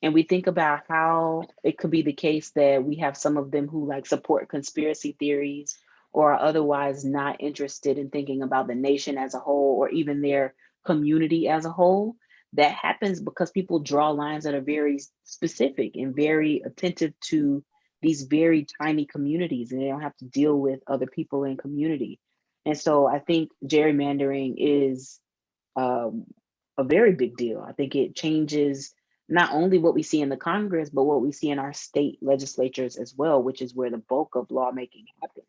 and we think about how it could be the case that we have some of them who like support conspiracy theories or are otherwise not interested in thinking about the nation as a whole or even their community as a whole, that happens because people draw lines that are very specific and very attentive to these very tiny communities, and they don't have to deal with other people in community. And so I think gerrymandering is a very big deal. I think it changes not only what we see in the Congress, but what we see in our state legislatures as well, which is where the bulk of lawmaking happens.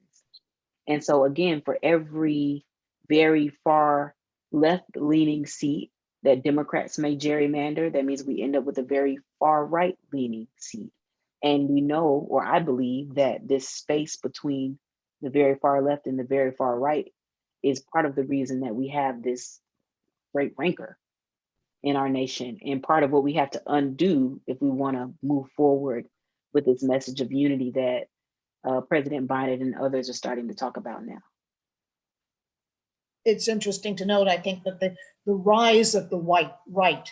And so again, for every very far left-leaning seat that Democrats may gerrymander, that means we end up with a very far right-leaning seat. And we know, or I believe, that this space between the very far left and the very far right is part of the reason that we have this great rancor in our nation, and part of what we have to undo if we want to move forward with this message of unity that President Biden and others are starting to talk about now. It's interesting to note, I think, that the rise of the white right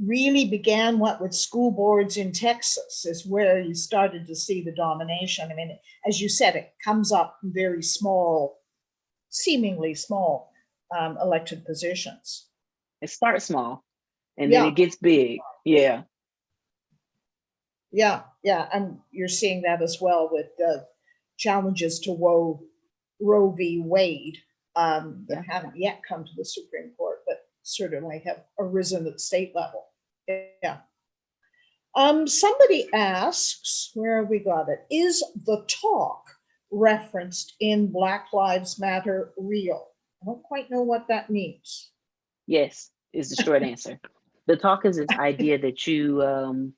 really began with school boards in Texas is where you started to see the domination. I mean, as you said, it comes up very small, seemingly small elected positions. It starts small and then Yeah. it gets big. Yeah. Yeah, and you're seeing that as well with the challenges to Roe v. Wade that haven't yet come to the Supreme Court, but certainly have arisen at state level. Yeah. Somebody asks, where have we got it? Is the talk referenced in Black Lives Matter real? I don't quite know what that means. Yes, is the short answer. The talk is this idea that you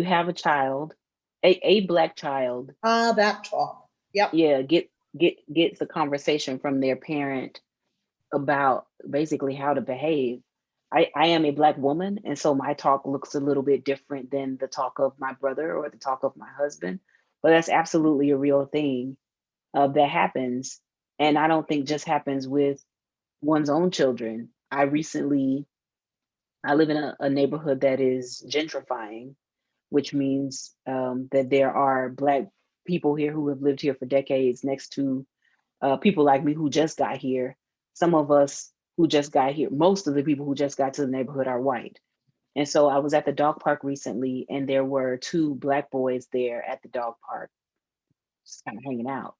have a child, a Black child. That talk. Yep. Yeah, gets a conversation from their parent about basically how to behave. I am a Black woman, and so my talk looks a little bit different than the talk of my brother or the talk of my husband. But that's absolutely a real thing that happens. And I don't think just happens with one's own children. I live in a neighborhood that is gentrifying, which means that there are Black people here who have lived here for decades next to people like me who just got here. Some of us who just got here, most of the people who just got to the neighborhood are white. And so I was at the dog park recently, and there were two Black boys there at the dog park, just kind of hanging out,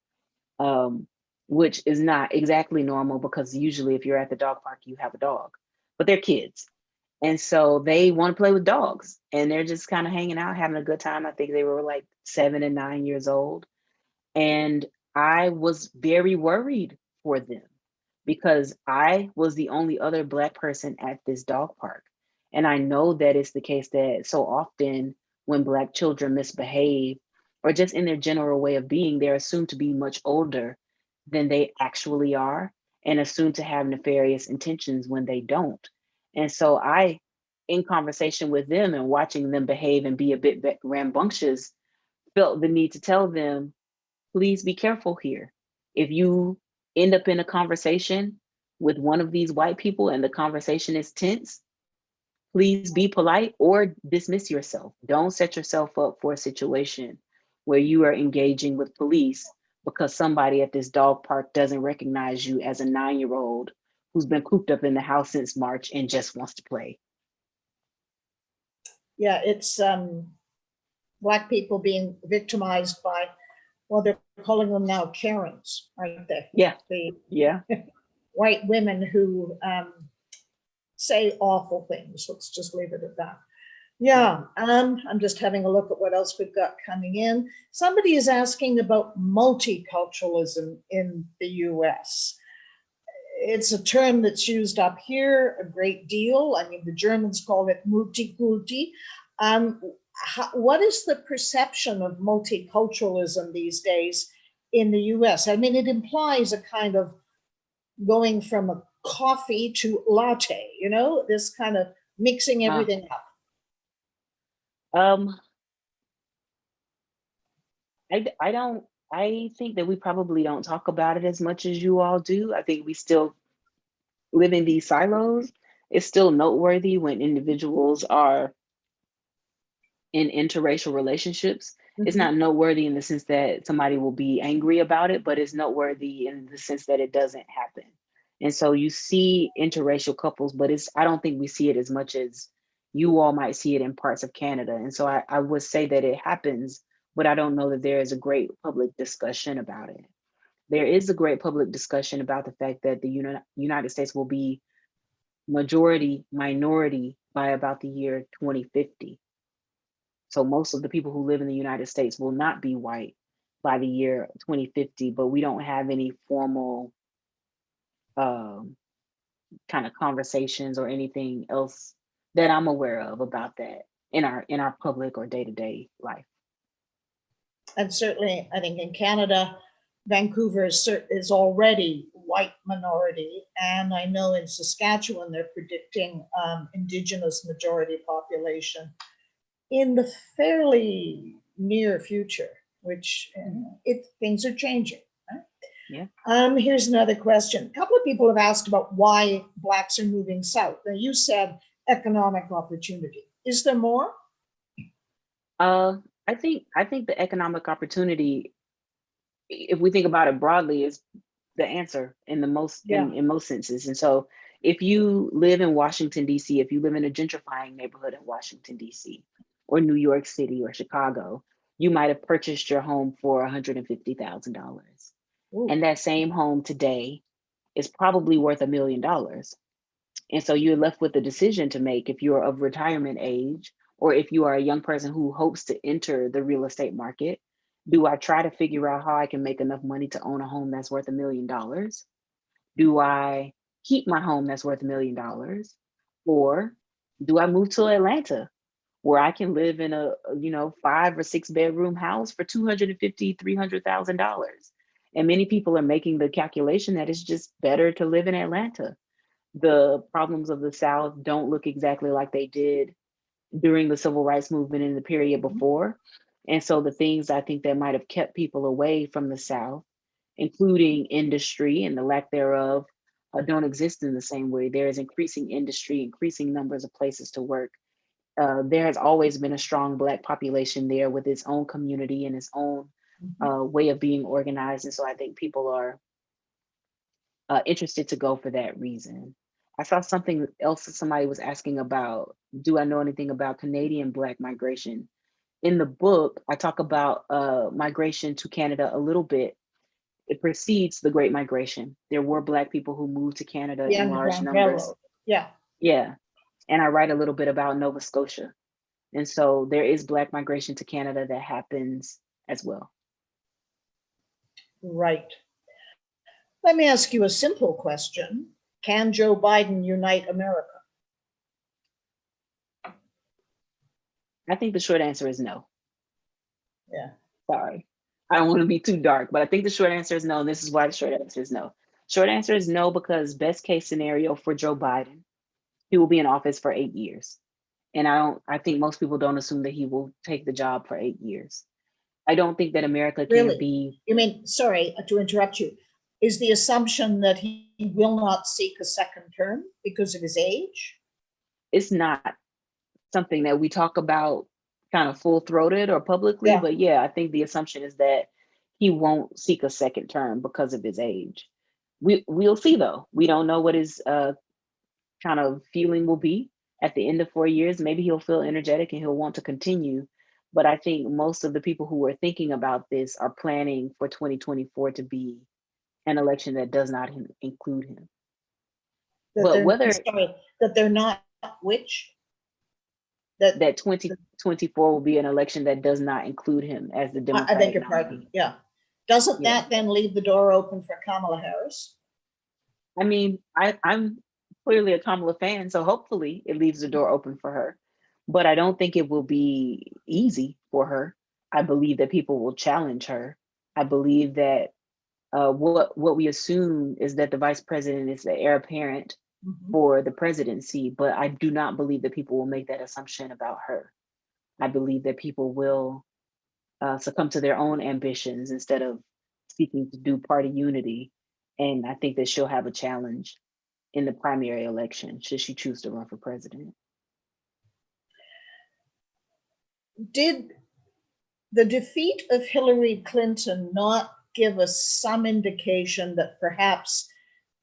which is not exactly normal because usually if you're at the dog park, you have a dog, but they're kids. And so they want to play with dogs and they're just kind of hanging out, having a good time. I think they were like 7 and 9 years old. And I was very worried for them because I was the only other Black person at this dog park. And I know that it's the case that so often when Black children misbehave or just in their general way of being, they're assumed to be much older than they actually are and assumed to have nefarious intentions when they don't. And so I, in conversation with them and watching them behave and be a bit rambunctious, felt the need to tell them, please be careful here. If you end up in a conversation with one of these white people and the conversation is tense, please be polite or dismiss yourself. Don't set yourself up for a situation where you are engaging with police because somebody at this dog park doesn't recognize you as a 9-year-old who's been cooped up in the house since March and just wants to play. Yeah, it's Black people being victimized by, well, they're calling them now Karens, aren't they? Yeah. The white women who say awful things. Let's just leave it at that. Yeah, I'm just having a look at what else we've got coming in. Somebody is asking about multiculturalism in the US. It's a term that's used up here a great deal. I mean, the Germans call it Multikulti. What is the perception of multiculturalism these days in the US? I mean, it implies a kind of going from a coffee to latte, you know, this kind of mixing everything up. I think that we probably don't talk about it as much as you all do. I think we still live in these silos. It's still noteworthy when individuals are in interracial relationships. Mm-hmm. It's not noteworthy in the sense that somebody will be angry about it, but it's noteworthy in the sense that it doesn't happen. And so you see interracial couples, but I don't think we see it as much as you all might see it in parts of Canada. And so I would say that it happens, but I don't know that there is a great public discussion about it. There is a great public discussion about the fact that the United States will be majority minority by about the year 2050. So most of the people who live in the United States will not be white by the year 2050, but we don't have any formal kind of conversations or anything else that I'm aware of about that in our public or day-to-day life. And certainly, I think in Canada, Vancouver is already white minority, and I know in Saskatchewan they're predicting Indigenous majority population in the fairly near future, which things are changing. Right? Yeah. Here's another question. A couple of people have asked about why Blacks are moving south. Now, you said economic opportunity. Is there more? I think the economic opportunity, if we think about it broadly, is the answer in the most Yeah. in most senses. And so if you live in Washington, DC, if you live in a gentrifying neighborhood in Washington, DC, or New York City or Chicago, you might have purchased your home for $150,000. Ooh. And that same home today is probably worth $1 million. And so you're left with a decision to make if you're of retirement age, or if you are a young person who hopes to enter the real estate market. Do I try to figure out how I can make enough money to own a home that's worth $1 million? Do I keep my home that's worth $1 million? Or do I move to Atlanta where I can live in a 5 or 6 bedroom house for $250,000, $300,000? And many people are making the calculation that it's just better to live in Atlanta. The problems of the South don't look exactly like they did during the civil rights movement in the period before. And so the things I think that might have kept people away from the South, including industry and the lack thereof, don't exist in the same way. There is increasing industry, increasing numbers of places to work. There has always been a strong Black population there with its own community and its own way of being organized. And so I think people are interested to go for that reason. I saw something else that somebody was asking about, do I know anything about Canadian Black migration? In the book, I talk about migration to Canada a little bit. It precedes the Great Migration. There were Black people who moved to Canada The in large Underground numbers. Railroad. Yeah. Yeah. And I write a little bit about Nova Scotia. And so there is Black migration to Canada that happens as well. Right. Let me ask you a simple question. Can Joe Biden unite America? I think the short answer is no. Yeah. Sorry. I don't want to be too dark, but I think the short answer is no. And this is why the short answer is no. Short answer is no, because best case scenario for Joe Biden, he will be in office for 8 years. And I think most people don't assume that he will take the job for 8 years. I don't think that America can Really? be. You mean, sorry to interrupt you, is the assumption that he will not seek a second term because of his age? It's not something that we talk about kind of full-throated or publicly, Yeah. but yeah, I think the assumption is that he won't seek a second term because of his age. We'll see though. We don't know what his kind of feeling will be at the end of 4 years. Maybe he'll feel energetic and he'll want to continue. But I think most of the people who are thinking about this are planning for 2024 to be an election that does not include him. That they're not which? That 2024 will be an election that does not include him as the Democratic I beg your nominee. pardon. Yeah. Doesn't that then leave the door open for Kamala Harris? I mean, I'm clearly a Kamala fan, so hopefully it leaves the door open for her. But I don't think it will be easy for her. I believe that people will challenge her. I believe that what we assume is that the vice president is the heir apparent for the presidency, but I do not believe that people will make that assumption about her. I believe that people will succumb to their own ambitions instead of seeking to do party unity. And I think that she'll have a challenge in the primary election should she choose to run for president. Did the defeat of Hillary Clinton not give us some indication that perhaps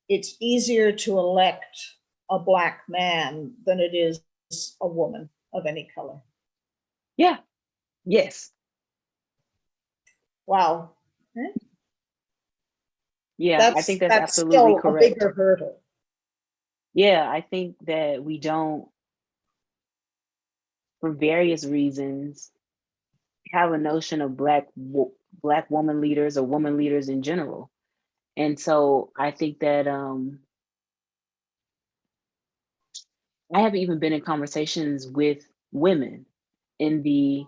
it's easier to elect a Black man than it is a woman of any color? Yeah. Yes. Wow. Yeah, I think that's absolutely still correct. A bigger hurdle. Yeah, I think that we don't, for various reasons, have a notion of Black woman leaders or woman leaders in general. And so I think that I have even been in conversations with women in the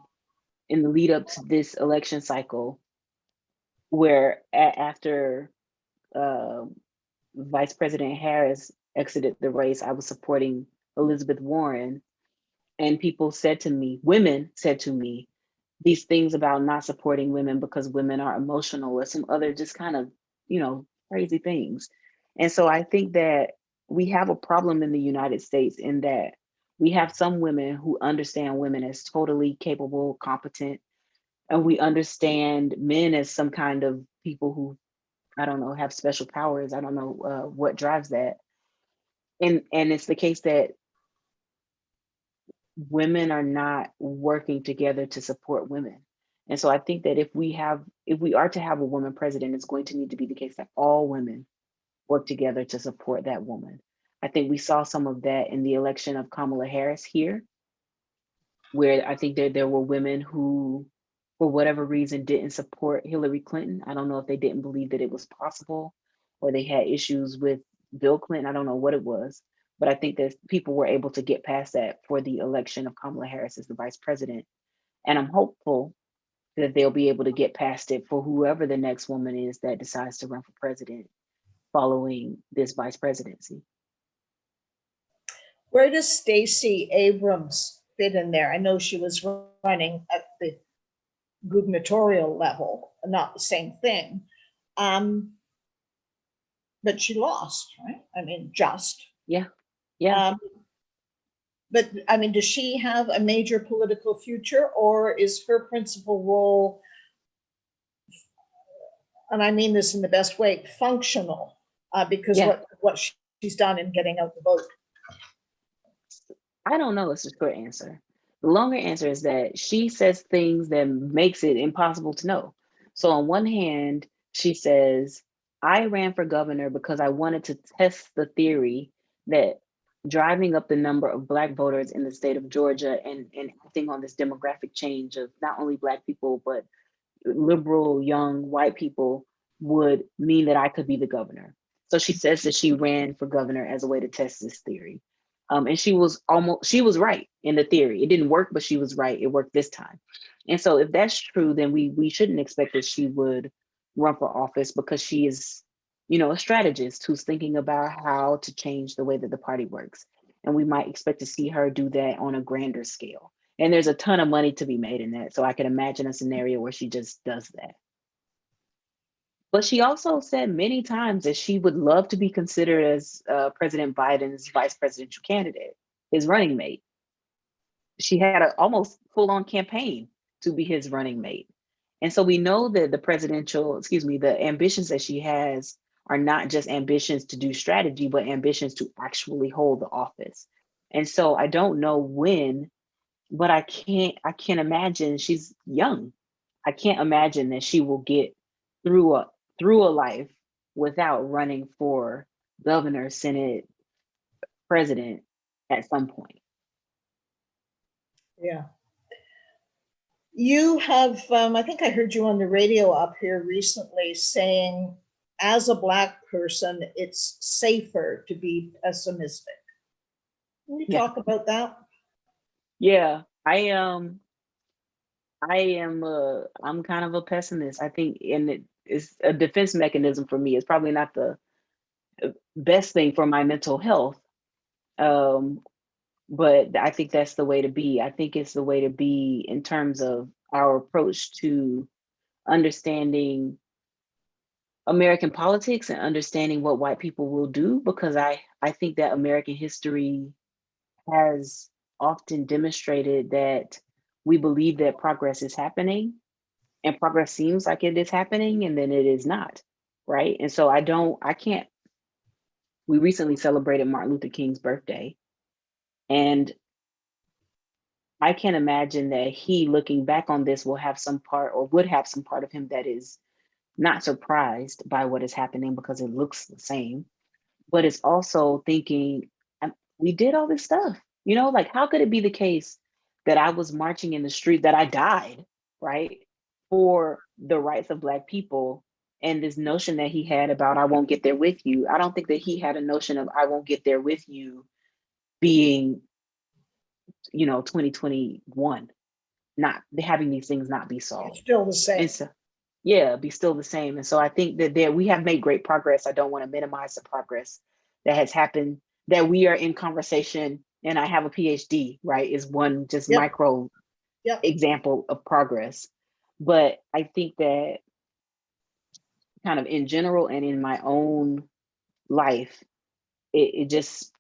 lead up to this election cycle, where after Vice President Harris exited the race, I was supporting Elizabeth Warren, and women said to me, these things about not supporting women because women are emotional or some other just kind of, crazy things. And so I think that we have a problem in the United States in that we have some women who understand women as totally capable, competent, and we understand men as some kind of people who I don't know, have special powers. I don't know what drives that. And it's the case that women are not working together to support women. And so I think that if we are to have a woman president, it's going to need to be the case that all women work together to support that woman. I think we saw some of that in the election of Kamala Harris here, where I think there were women who, for whatever reason, didn't support Hillary Clinton. I don't know if they didn't believe that it was possible or they had issues with Bill Clinton. I don't know what it was, but I think that people were able to get past that for the election of Kamala Harris as the vice president. And I'm hopeful that they'll be able to get past it for whoever the next woman is that decides to run for president following this vice presidency. Where does Stacey Abrams fit in there? I know she was running at the gubernatorial level, not the same thing. But she lost, right? I mean, just. Yeah. Yeah. But I mean, does she have a major political future, or is her principal role, and I mean this in the best way, functional? Because what she's done in getting out the vote. I don't know. It's a short answer. The longer answer is that she says things that makes it impossible to know. So on one hand, she says, I ran for governor because I wanted to test the theory that driving up the number of Black voters in the state of Georgia and acting on this demographic change of not only Black people, but liberal, young, white people would mean that I could be the governor. So she says that she ran for governor as a way to test this theory. And she was right in the theory. It didn't work, but she was right. It worked this time. And so if that's true, then we shouldn't expect that she would run for office because she is, a strategist who's thinking about how to change the way that the party works. And we might expect to see her do that on a grander scale. And there's a ton of money to be made in that. So I can imagine a scenario where she just does that. But she also said many times that she would love to be considered as President Biden's vice presidential candidate, his running mate. She had an almost full-on campaign to be his running mate. And so we know that the ambitions that she has are not just ambitions to do strategy, but ambitions to actually hold the office. And so I don't know when, but I can't imagine. She's young. I can't imagine that she will get through a life without running for governor, senate, president at some point. Yeah. You have, I think I heard you on the radio up here recently saying, as a Black person, it's safer to be pessimistic. Can you talk about that? Yeah, I'm kind of a pessimist. I think, and it's a defense mechanism for me. It's probably not the best thing for my mental health. But I think that's the way to be. I think it's the way to be in terms of our approach to understanding American politics and understanding what white people will do, because I think that American history has often demonstrated that we believe that progress is happening and progress seems like it is happening and then it is not, right? And so we recently celebrated Martin Luther King's birthday, and I can't imagine that he, looking back on this, would have some part of him that is not surprised by what is happening because it looks the same, but it's also thinking, we did all this stuff, like how could it be the case that I was marching in the street, that I died, right, for the rights of Black people, and this notion that he had about I won't get there with you. I don't think that he had a notion of I won't get there with you being 2021, not having these things not be solved. It's still the same. Be still the same. And so I think that we have made great progress. I don't want to minimize the progress that has happened, that we are in conversation, and I have a PhD, right, is one just micro example of progress. But I think that kind of in general and in my own life, it just,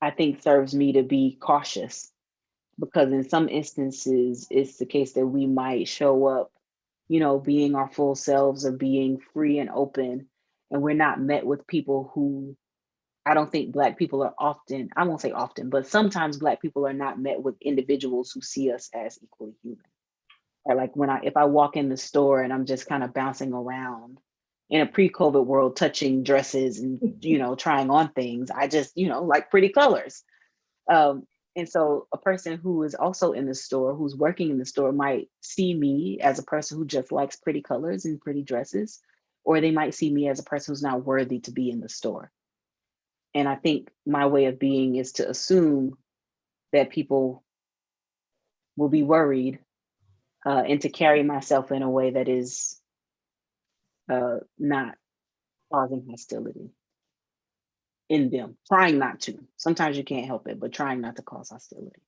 I think, serves me to be cautious, because in some instances, it's the case that we might show up, being our full selves or being free and open. and we're not met with people who, I don't think Black people are often, I won't say often, but sometimes Black people are not met with individuals who see us as equally human. Or like if I walk in the store and I'm just kind of bouncing around in a pre-COVID world, touching dresses and, trying on things, I just, like pretty colors. And so a person who is also in the store, who's working in the store, might see me as a person who just likes pretty colors and pretty dresses, or they might see me as a person who's not worthy to be in the store. And I think my way of being is to assume that people will be worried, and to carry myself in a way that is not causing hostility in them, trying not to. Sometimes you can't help it, but trying not to cause hostility.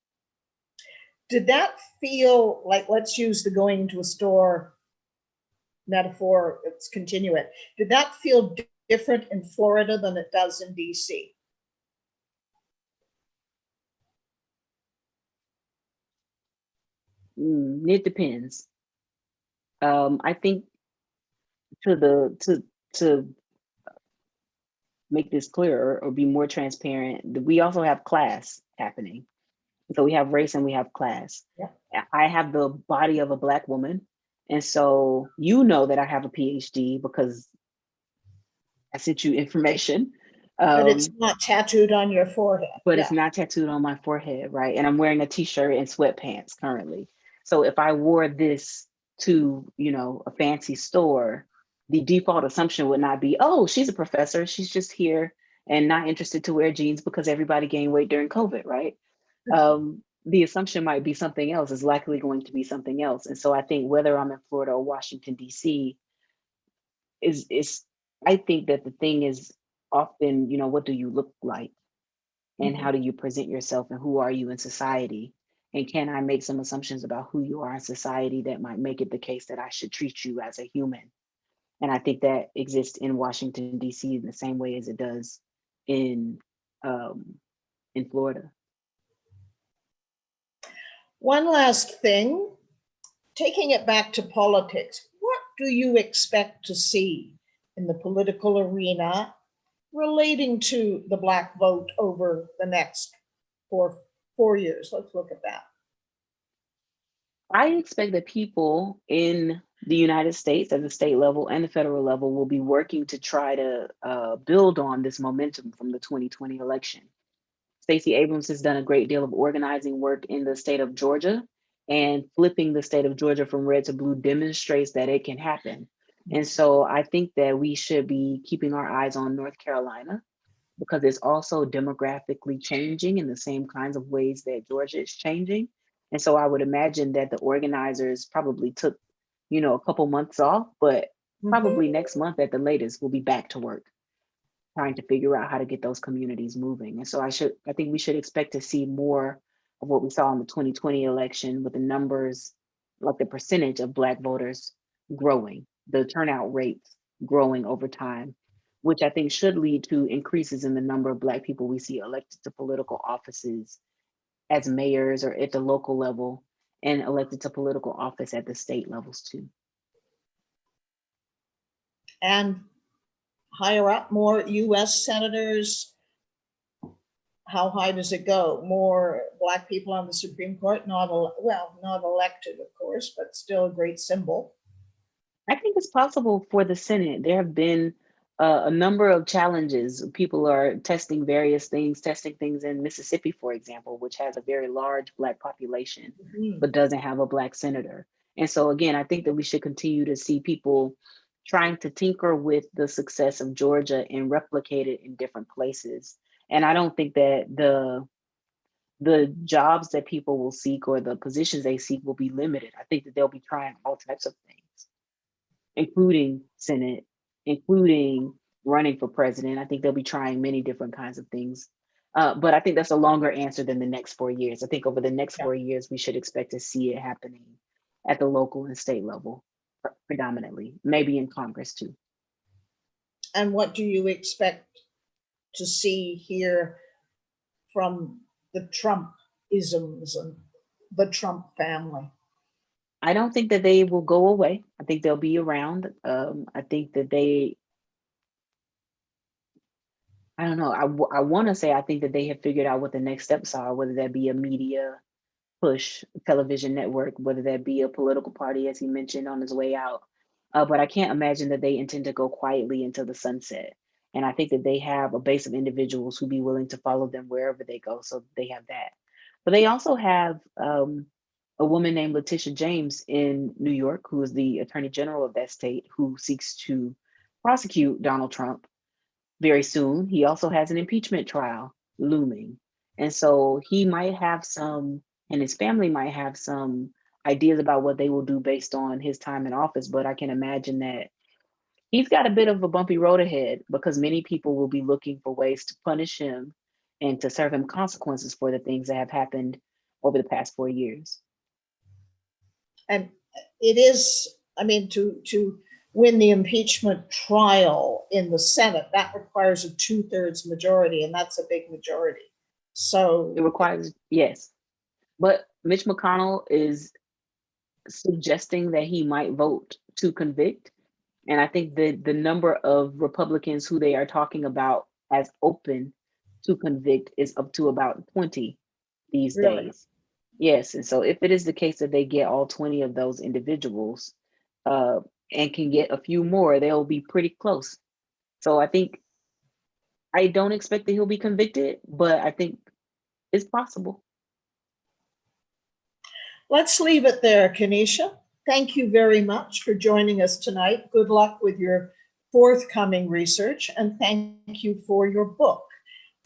Did that feel like, let's use the going to a store metaphor, let's continue it. Did that feel different in Florida than it does in DC? It depends. I think to make this clearer or be more transparent, we also have class happening. So we have race and we have class. Yeah. I have the body of a Black woman. And so that I have a PhD because I sent you information. But it's not tattooed on your forehead. But it's not tattooed on my forehead, right? And I'm wearing a t-shirt and sweatpants currently. So if I wore this to, a fancy store, the default assumption would not be, oh, she's a professor. She's just here and not interested to wear jeans because everybody gained weight during COVID, right? The assumption might be something else, is likely going to be something else. And so I think whether I'm in Florida or Washington, DC, I think that the thing is often, what do you look like? And how do you present yourself, and who are you in society? And can I make some assumptions about who you are in society that might make it the case that I should treat you as a human? And I think that exists in Washington, DC in the same way as it does in Florida. One last thing, taking it back to politics, what do you expect to see in the political arena relating to the Black vote over the next four years? Let's look at that. I expect that people in the United States at the state level and the federal level will be working to try to build on this momentum from the 2020 election. Stacey Abrams has done a great deal of organizing work in the state of Georgia, and flipping the state of Georgia from red to blue demonstrates that it can happen. And so I think that we should be keeping our eyes on North Carolina, because it's also demographically changing in the same kinds of ways that Georgia is changing. And so I would imagine that the organizers probably took, a couple months off, but probably next month at the latest, we'll be back to work, trying to figure out how to get those communities moving. And so I think we should expect to see more of what we saw in the 2020 election, with the numbers, like the percentage of Black voters growing, the turnout rates growing over time, which I think should lead to increases in the number of Black people we see elected to political offices as mayors or at the local level, and elected to political office at the state levels too. And higher up, more US senators. How high does it go? More Black people on the Supreme Court, not elected, of course, but still a great symbol. I think it's possible for the Senate. There have been a number of challenges. People are testing various things, testing things in Mississippi, for example, which has a very large Black population, but doesn't have a Black senator. And so again, I think that we should continue to see people trying to tinker with the success of Georgia and replicate it in different places. And I don't think that the jobs that people will seek or the positions they seek will be limited. I think that they'll be trying all types of things, including Senate, including running for president. I think they'll be trying many different kinds of things. But I think that's a longer answer than the next 4 years. I think over the next 4 years, we should expect to see it happening at the local and state level, predominantly, maybe in Congress too. And what do you expect to see here from the Trump-isms and the Trump family? I don't think that they will go away. I think they'll be around. I think that I don't know. I want to say I think that they have figured out what the next steps are, whether that be a media push, television network, whether that be a political party, as he mentioned on his way out. But I can't imagine that they intend to go quietly into the sunset. And I think that they have a base of individuals who be willing to follow them wherever they go. So they have that. But they also have a woman named Letitia James in New York, who is the attorney general of that state, who seeks to prosecute Donald Trump very soon. He also has an impeachment trial looming. And so he might have some, and his family might have some ideas about what they will do based on his time in office. But I can imagine that he's got a bit of a bumpy road ahead because many people will be looking for ways to punish him and to serve him consequences for the things that have happened over the past 4 years. And it is, I mean, to win the impeachment trial in the Senate, that requires a 2/3 majority, and that's a big majority. So It requires, yes. But Mitch McConnell is suggesting that he might vote to convict. And I think that the number of Republicans who they are talking about as open to convict is up to about 20 these really, days. Yes. And so if it is the case that they get all 20 of those individuals uh, and can get a few more, they'll be pretty close. So I don't expect that he'll be convicted, but I think it's possible. let's leave it there, Keneshia. Thank you very much for joining us tonight. Good luck with your forthcoming research, and thank you for your book.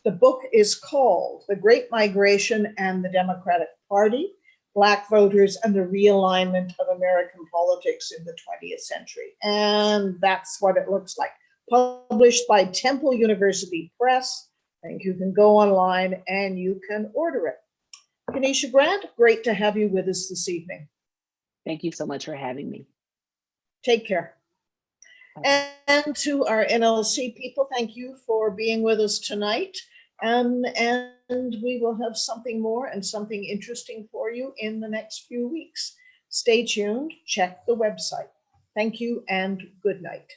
The book is called The Great Migration and the Democratic Party, Black Voters and the Realignment of American Politics in the 20th Century. And that's what it looks like. Published by Temple University Press. I think you can go online and you can order it. Keneshia Grant, great to have you with us this evening. Thank you so much for having me. Take care. And to our NLC people, thank you for being with us tonight. And we will have something more and something interesting for you in the next few weeks. Stay tuned, check the website. Thank you and good night.